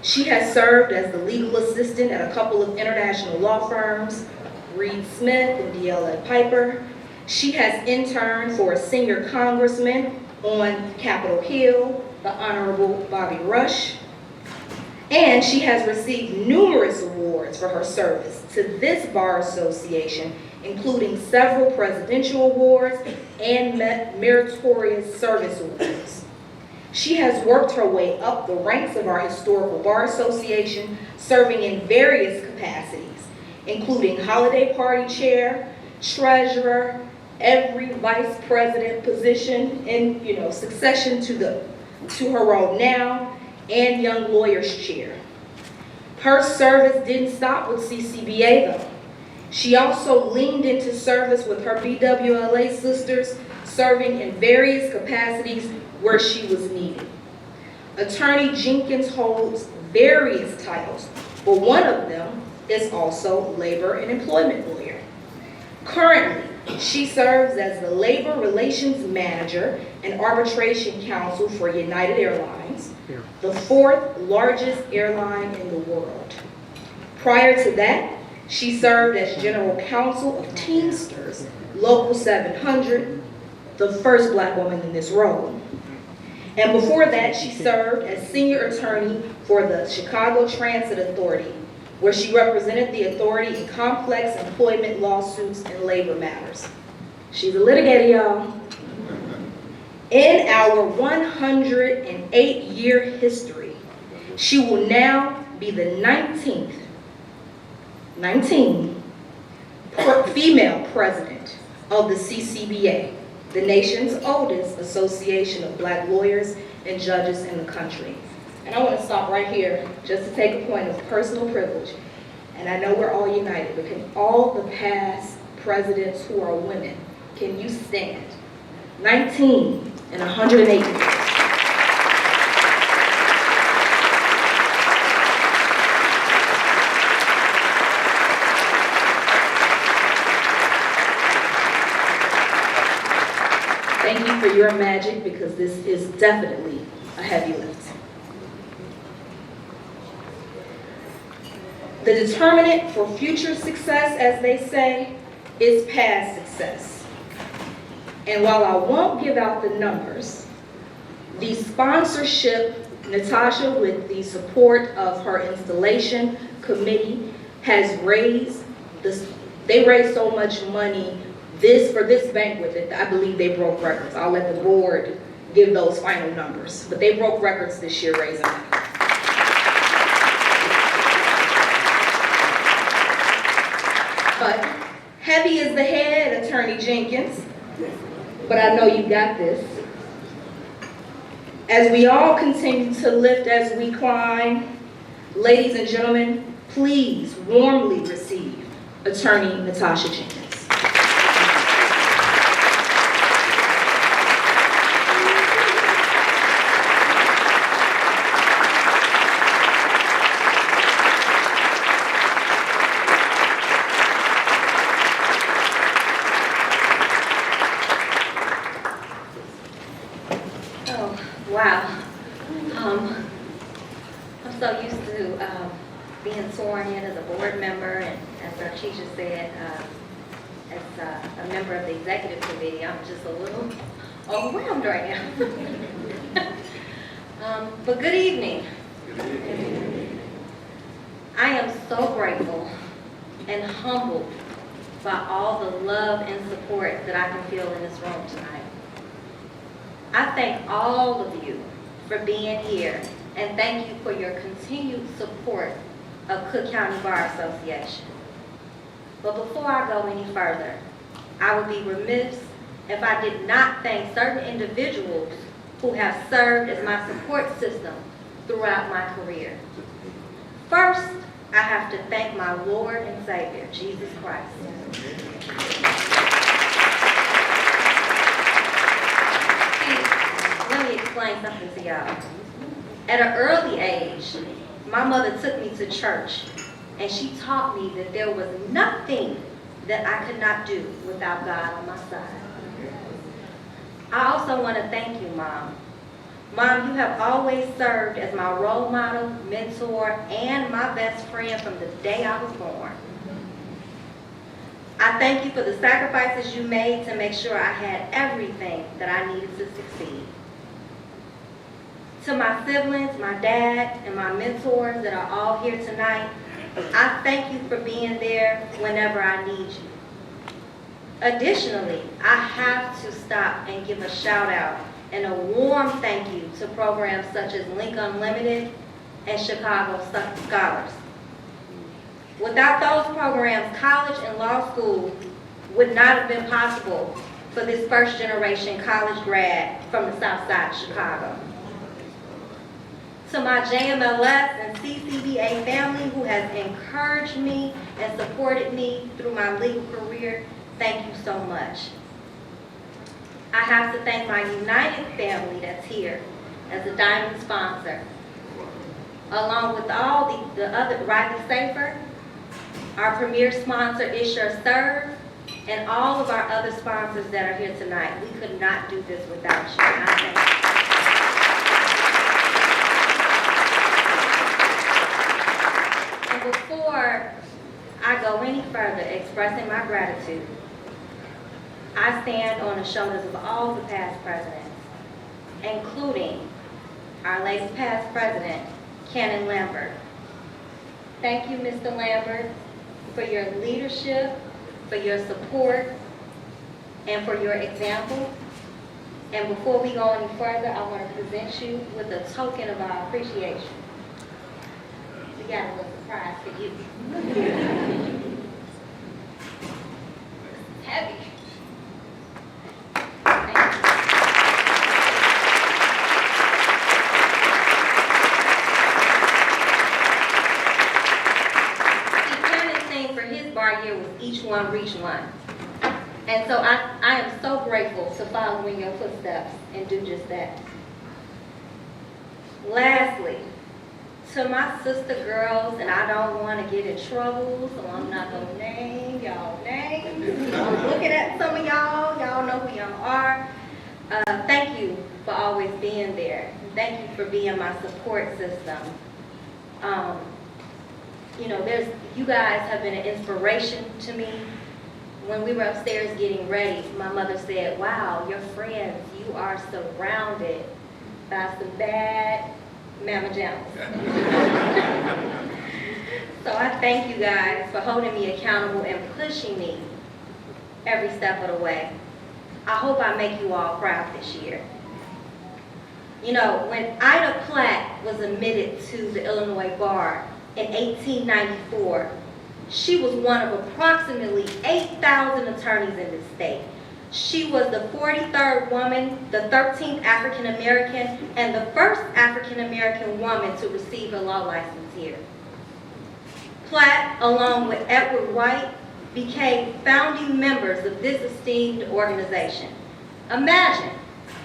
She has served as the legal assistant at a couple of international law firms, Reed Smith and DLA Piper. She has interned for a senior congressman on Capitol Hill, the Honorable Bobby Rush. And she has received numerous awards for her service to this Bar Association, including several presidential awards and meritorious service awards. She has worked her way up the ranks of our historical Bar Association, serving in various capacities, including holiday party chair, treasurer, every vice president position in succession to her role now, and Young Lawyers Chair. Her service didn't stop with CCBA though. She also leaned into service with her BWLA sisters, serving in various capacities where she was needed. Attorney Jenkins holds various titles, but one of them is also labor and employment lawyer. Currently, she serves as the Labor Relations Manager and Arbitration Counsel for United Airlines, the fourth largest airline in the world. Prior to that, she served as General Counsel of Teamsters, Local 700, the first Black woman in this role. And before that, she served as Senior Attorney for the Chicago Transit Authority, where she represented the authority in complex employment lawsuits and labor matters. She's a litigator, y'all. In our 108-year history, she will now be the 19th female president of the CCBA, the nation's oldest association of Black lawyers and judges in the country. And I want to stop right here just to take a point of personal privilege. And I know we're all united, but can all the past presidents who are women, can you stand? 19 and 108 years. Thank you for your magic, because this is definitely a heavy lift. The determinant for future success, as they say, is past success. And while I won't give out the numbers, the sponsorship, Natasha, with the support of her installation committee, has raised they raised so much money for this banquet that I believe they broke records. I'll let the board give those final numbers, but they broke records this year raising money. But heavy is the head, Attorney Jenkins, but I know you got this. As we all continue to lift as we climb, ladies and gentlemen, please warmly receive Attorney Natasha Jenkins. Wow. I'm so used to being sworn in as a board member, and as Keisha said, as a member of the executive committee, I'm just a little overwhelmed right now. But good evening. I am so grateful and humbled by all the love and support that I can feel in this room tonight. I thank all of you for being here, and thank you for your continued support of Cook County Bar Association. But before I go any further, I would be remiss if I did not thank certain individuals who have served as my support system throughout my career. First, I have to thank my Lord and Savior, Jesus Christ. See, let me explain something to y'all. At an early age, my mother took me to church, and she taught me that there was nothing that I could not do without God on my side. I also want to thank you, Mom. Mom, you have always served as my role model, mentor, and my best friend from the day I was born. I thank you for the sacrifices you made to make sure I had everything that I needed to succeed. To my siblings, my dad, and my mentors that are all here tonight, I thank you for being there whenever I need you. Additionally, I have to stop and give a shout out and a warm thank you to programs such as Link Unlimited and Chicago Scholars. Without those programs, college and law school would not have been possible for this first generation college grad from the South Side of Chicago. To my JMLS and CCBA family who has encouraged me and supported me through my legal career, thank you so much. I have to thank my United family that's here as a diamond sponsor, along with all the other, Riley Safer, our premier sponsor, Isher Serve, and all of our other sponsors that are here tonight. We could not do this without you. And I thank you. And before I go any further expressing my gratitude, I stand on the shoulders of all the past presidents, including our latest past president, Cannon Lambert. Thank you, Mr. Lambert, for your leadership, for your support, and for your example. And before we go any further, I want to present you with a token of our appreciation. We got a little surprise for you. It's heavy. Year was each one reach one. And so I am so grateful to follow in your footsteps and do just that. Lastly, to my sister girls, and I don't want to get in trouble, so I'm not going to name y'all names. I'm looking at some of y'all know who y'all are. Thank you for always being there. Thank you for being my support system. You know, you guys have been an inspiration to me. When we were upstairs getting ready, my mother said, wow, your friends, you are surrounded by some bad mama jams. So I thank you guys for holding me accountable and pushing me every step of the way. I hope I make you all proud this year. You know, when Ida Platt was admitted to the Illinois Bar, in 1894, she was one of approximately 8,000 attorneys in the state. She was the 43rd woman, the 13th African American, and the first African American woman to receive a law license here. Platt, along with Edward White, became founding members of this esteemed organization. Imagine,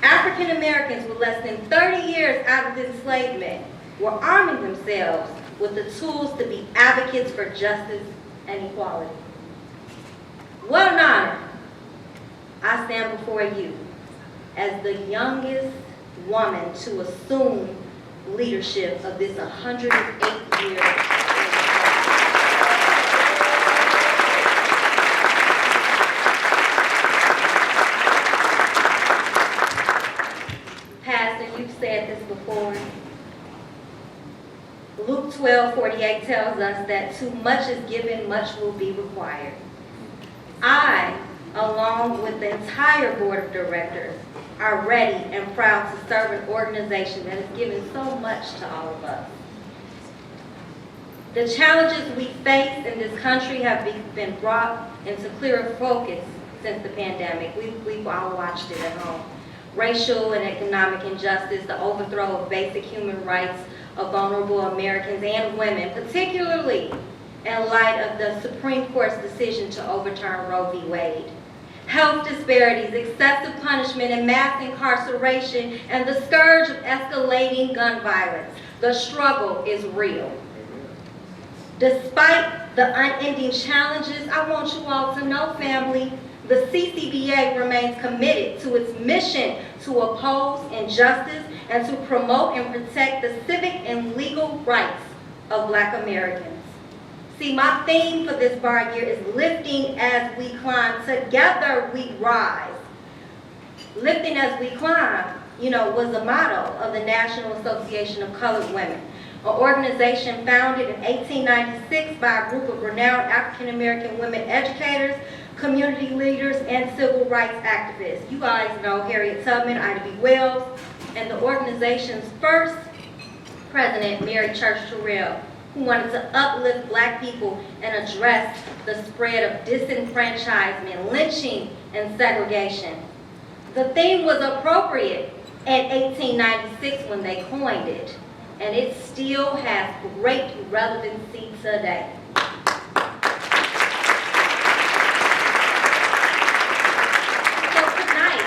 African Americans with less than 30 years out of enslavement were arming themselves with the tools to be advocates for justice and equality. What an honor. I stand before you as the youngest woman to assume leadership of this 108-year Pastor, you've said this before. Luke 12:48 tells us that too much is given, much will be required. I, along with the entire board of directors, are ready and proud to serve an organization that has given so much to all of us. The challenges we face in this country have been brought into clearer focus since the pandemic. We've all watched it at home. Racial and economic injustice, the overthrow of basic human rights of vulnerable Americans and women, particularly in light of the Supreme Court's decision to overturn Roe v. Wade. Health disparities, excessive punishment, and mass incarceration, and the scourge of escalating gun violence. The struggle is real. Despite the unending challenges, I want you all to know, family, the CCBA remains committed to its mission to oppose injustice and to promote and protect the civic and legal rights of Black Americans. See, my theme for this bar year is lifting as we climb, together we rise. Lifting as we climb, was the motto of the National Association of Colored Women, an organization founded in 1896 by a group of renowned African-American women educators, community leaders, and civil rights activists. You guys know Harriet Tubman, Ida B. Wells, and the organization's first president, Mary Church Terrell, who wanted to uplift Black people and address the spread of disenfranchisement, lynching, and segregation. The theme was appropriate in 1896 when they coined it, and it still has great relevancy today. So tonight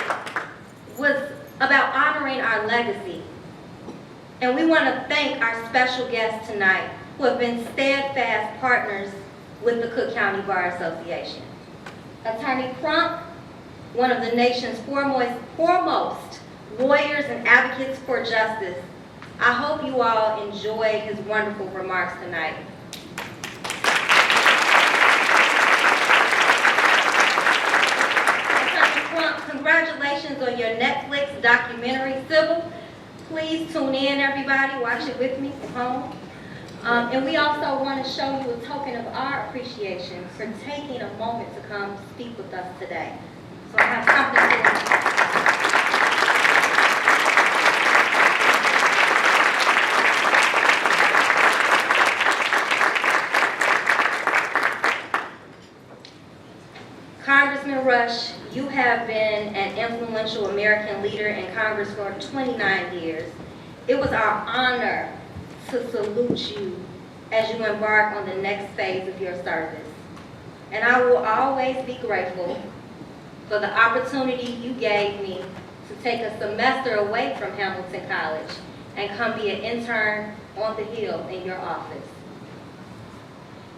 was about honoring our legacy, and we want to thank our special guests tonight who have been steadfast partners with the Cook County Bar Association. Attorney Crump, one of the nation's foremost lawyers and advocates for justice. I hope you all enjoyed his wonderful remarks tonight. Attorney Crump, congratulations on your Netflix documentary, Civil. Please tune in, everybody. Watch it with me at home. And we also want to show you a token of our appreciation for taking a moment to come speak with us today. So I have something to Congressman Rush, you have been an influential American leader in Congress for 29 years. It was our honor to salute you as you embark on the next phase of your service. And I will always be grateful for the opportunity you gave me to take a semester away from Hamilton College and come be an intern on the Hill in your office.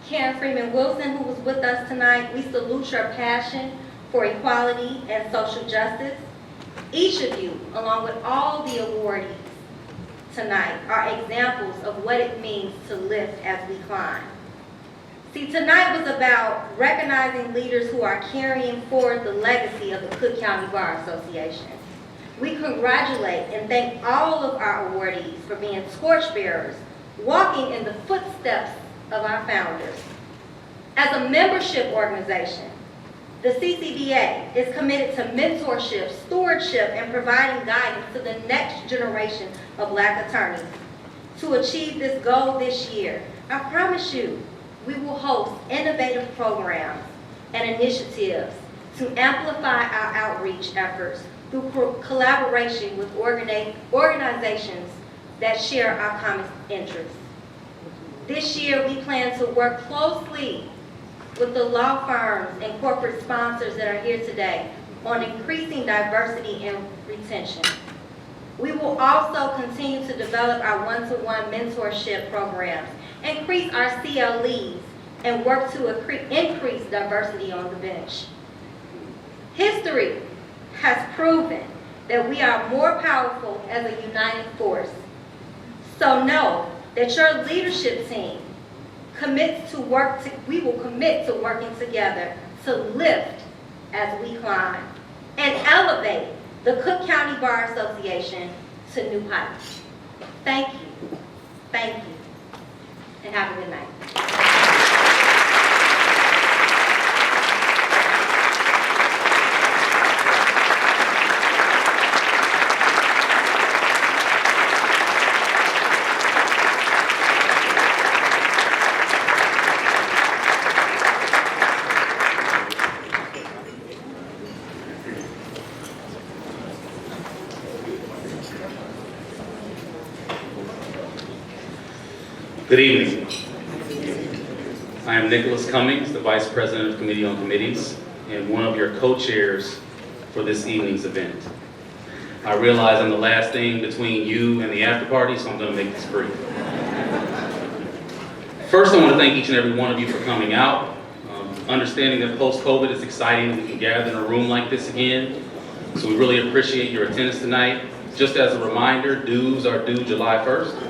Karen Freeman Wilson, who was with us tonight, we salute your passion for equality and social justice. Each of you, along with all the awardees tonight, are examples of what it means to lift as we climb. See, tonight was about recognizing leaders who are carrying forward the legacy of the Cook County Bar Association. We congratulate and thank all of our awardees for being torchbearers, walking in the footsteps of our founders. As a membership organization, the CCBA is committed to mentorship, stewardship, and providing guidance to the next generation of Black attorneys. To achieve this goal this year, I promise you, we will host innovative programs and initiatives to amplify our outreach efforts through collaboration with organizations that share our common interests. This year, we plan to work closely with the law firms and corporate sponsors that are here today on increasing diversity and retention. We will also continue to develop our one-to-one mentorship programs, increase our CLEs, and work to increase diversity on the bench. History has proven that we are more powerful as a united force. So know that your leadership team we will commit to working together to lift as we climb and elevate the Cook County Bar Association to new heights. Thank you, and have a good night. Good evening. I am Nicholas Cummings, the Vice President of Committee on Committees, and one of your co-chairs for this evening's event. I realize I'm the last thing between you and the after party, so I'm going to make this brief. First, I want to thank each and every one of you for coming out. Understanding that post-COVID, it's exciting that we can gather in a room like this again. So we really appreciate your attendance tonight. Just as a reminder, dues are due July 1st.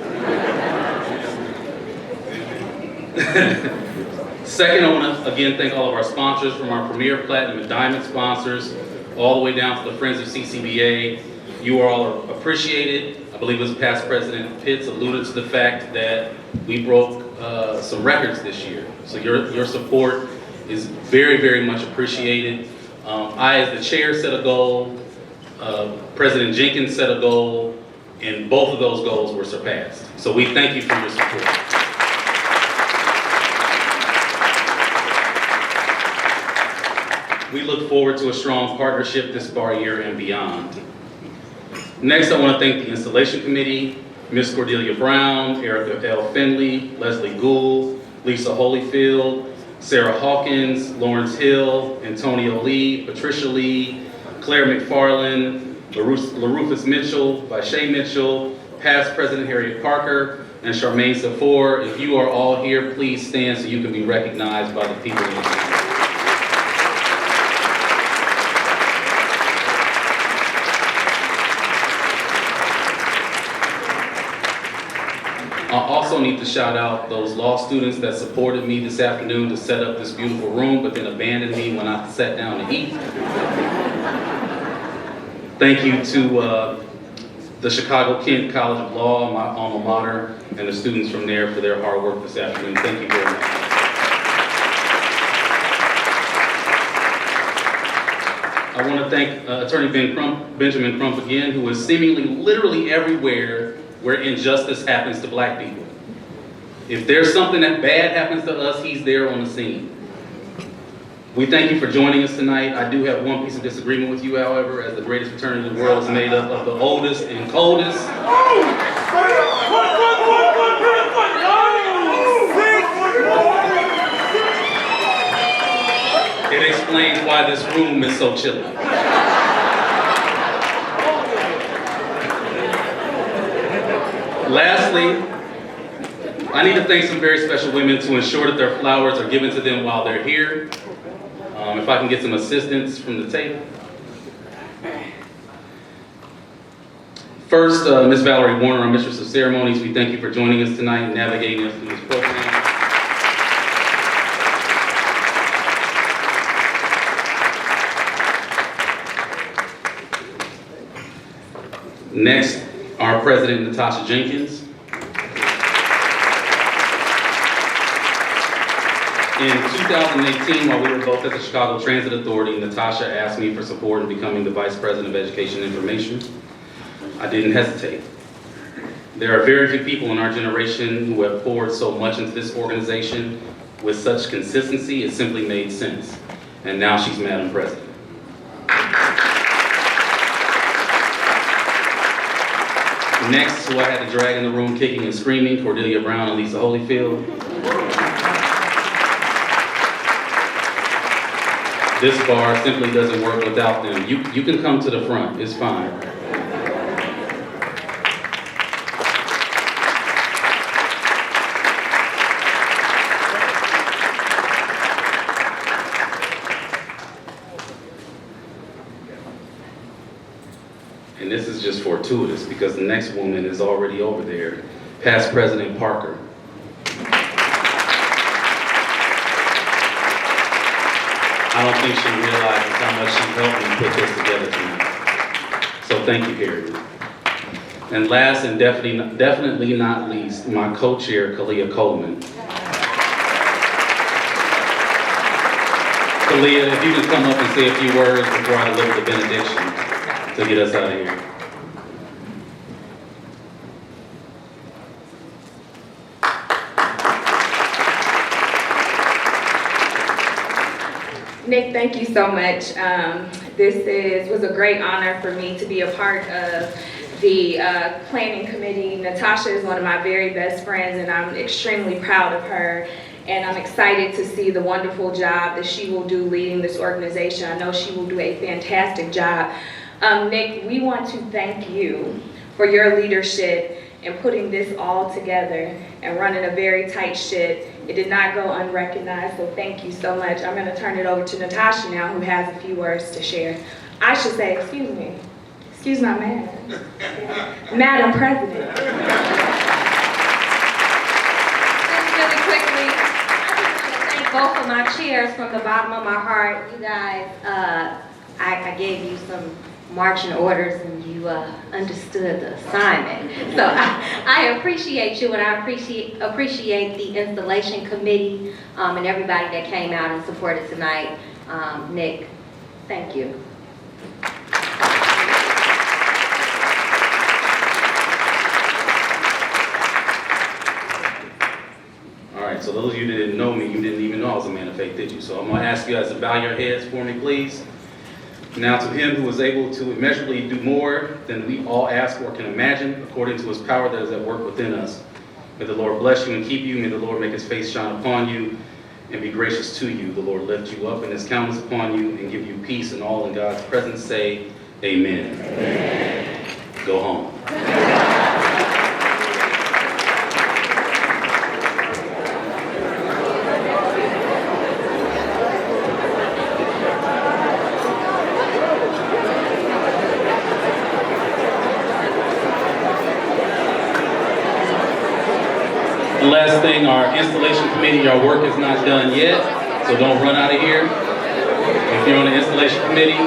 Second, I want to again thank all of our sponsors, from our Premier, Platinum, and Diamond sponsors, all the way down to the Friends of CCBA. You are all appreciated. I believe it was past President Pitts alluded to the fact that we broke some records this year. So your support is very, very much appreciated. I, as the chair, set a goal. President Jenkins set a goal, and both of those goals were surpassed. So we thank you for your support. We look forward to a strong partnership this bar year and beyond. Next, I want to thank the Installation Committee, Ms. Cordelia Brown, Erica L. Finley, Leslie Gould, Lisa Holyfield, Sarah Hawkins, Lawrence Hill, Antonio Lee, Patricia Lee, Claire McFarland, LaRufus Mitchell, Vache Mitchell, past President Harriet Parker, and Charmaine Safour. If you are all here, please stand so you can be recognized by the people in the room. I also need to shout out those law students that supported me this afternoon to set up this beautiful room, but then abandoned me when I sat down to eat. Thank you to the Chicago-Kent College of Law, my alma mater, and the students from there for their hard work this afternoon. Thank you very much. I want to thank Attorney Benjamin Crump again, who is seemingly literally everywhere where injustice happens to black people. If there's something that bad happens to us, he's there on the scene. We thank you for joining us tonight. I do have one piece of disagreement with you, however, as the greatest fraternity in the world is made up of the oldest and coldest. It explains why this room is so chilly. Lastly, I need to thank some very special women to ensure that their flowers are given to them while they're here. If I can get some assistance from the table. First, Ms. Valerie Warner, our Mistress of Ceremonies, we thank you for joining us tonight and navigating us through this program. Next, our President, Natasha Jenkins. In 2018, while we were both at the Chicago Transit Authority, Natasha asked me for support in becoming the Vice President of Education and Information. I didn't hesitate. There are very few people in our generation who have poured so much into this organization with such consistency, it simply made sense. And now she's Madam President. Next, who I had to drag in the room kicking and screaming, Cordelia Brown and Lisa Holyfield. This bar simply doesn't work without them. You can come to the front, it's fine. And this is just fortuitous because the next woman is already over there, past President Parker. I don't think she realizes how much she helped me put this together tonight. So thank you, Harriet. And last and definitely not least, my co-chair, Kalia Coleman. Kalia, if you can come up and say a few words before I deliver the benediction to get us out of here. Nick, thank you so much. This was a great honor for me to be a part of the planning committee. Natasha is one of my very best friends, and I'm extremely proud of her. And I'm excited to see the wonderful job that she will do leading this organization. I know she will do a fantastic job. Nick, we want to thank you for your leadership in putting this all together and running a very tight ship. It did not go unrecognized, so thank you so much. I'm gonna turn it over to Natasha now, who has a few words to share. I should say, excuse me, excuse my manners. Madam President. Just really quickly, I just want to thank both of my chairs from the bottom of my heart. You guys, I gave you some marching orders and you understood the assignment. So I appreciate you, and I appreciate the installation committee and everybody that came out and supported tonight. Nick, thank you. All right, so those of you that didn't know me, you didn't even know I was a man of faith, did you? So I'm gonna ask you guys to bow your heads for me, please. Now to him who is able to immeasurably do more than we all ask or can imagine, according to his power that is at work within us. May the Lord bless you and keep you. May the Lord make his face shine upon you and be gracious to you. The Lord lift you up in his countenance upon you and give you peace and all in God's presence. Say, amen. Amen. Go home. The last thing, our installation committee, your work is not done yet, so don't run out of here. If you're on the installation committee,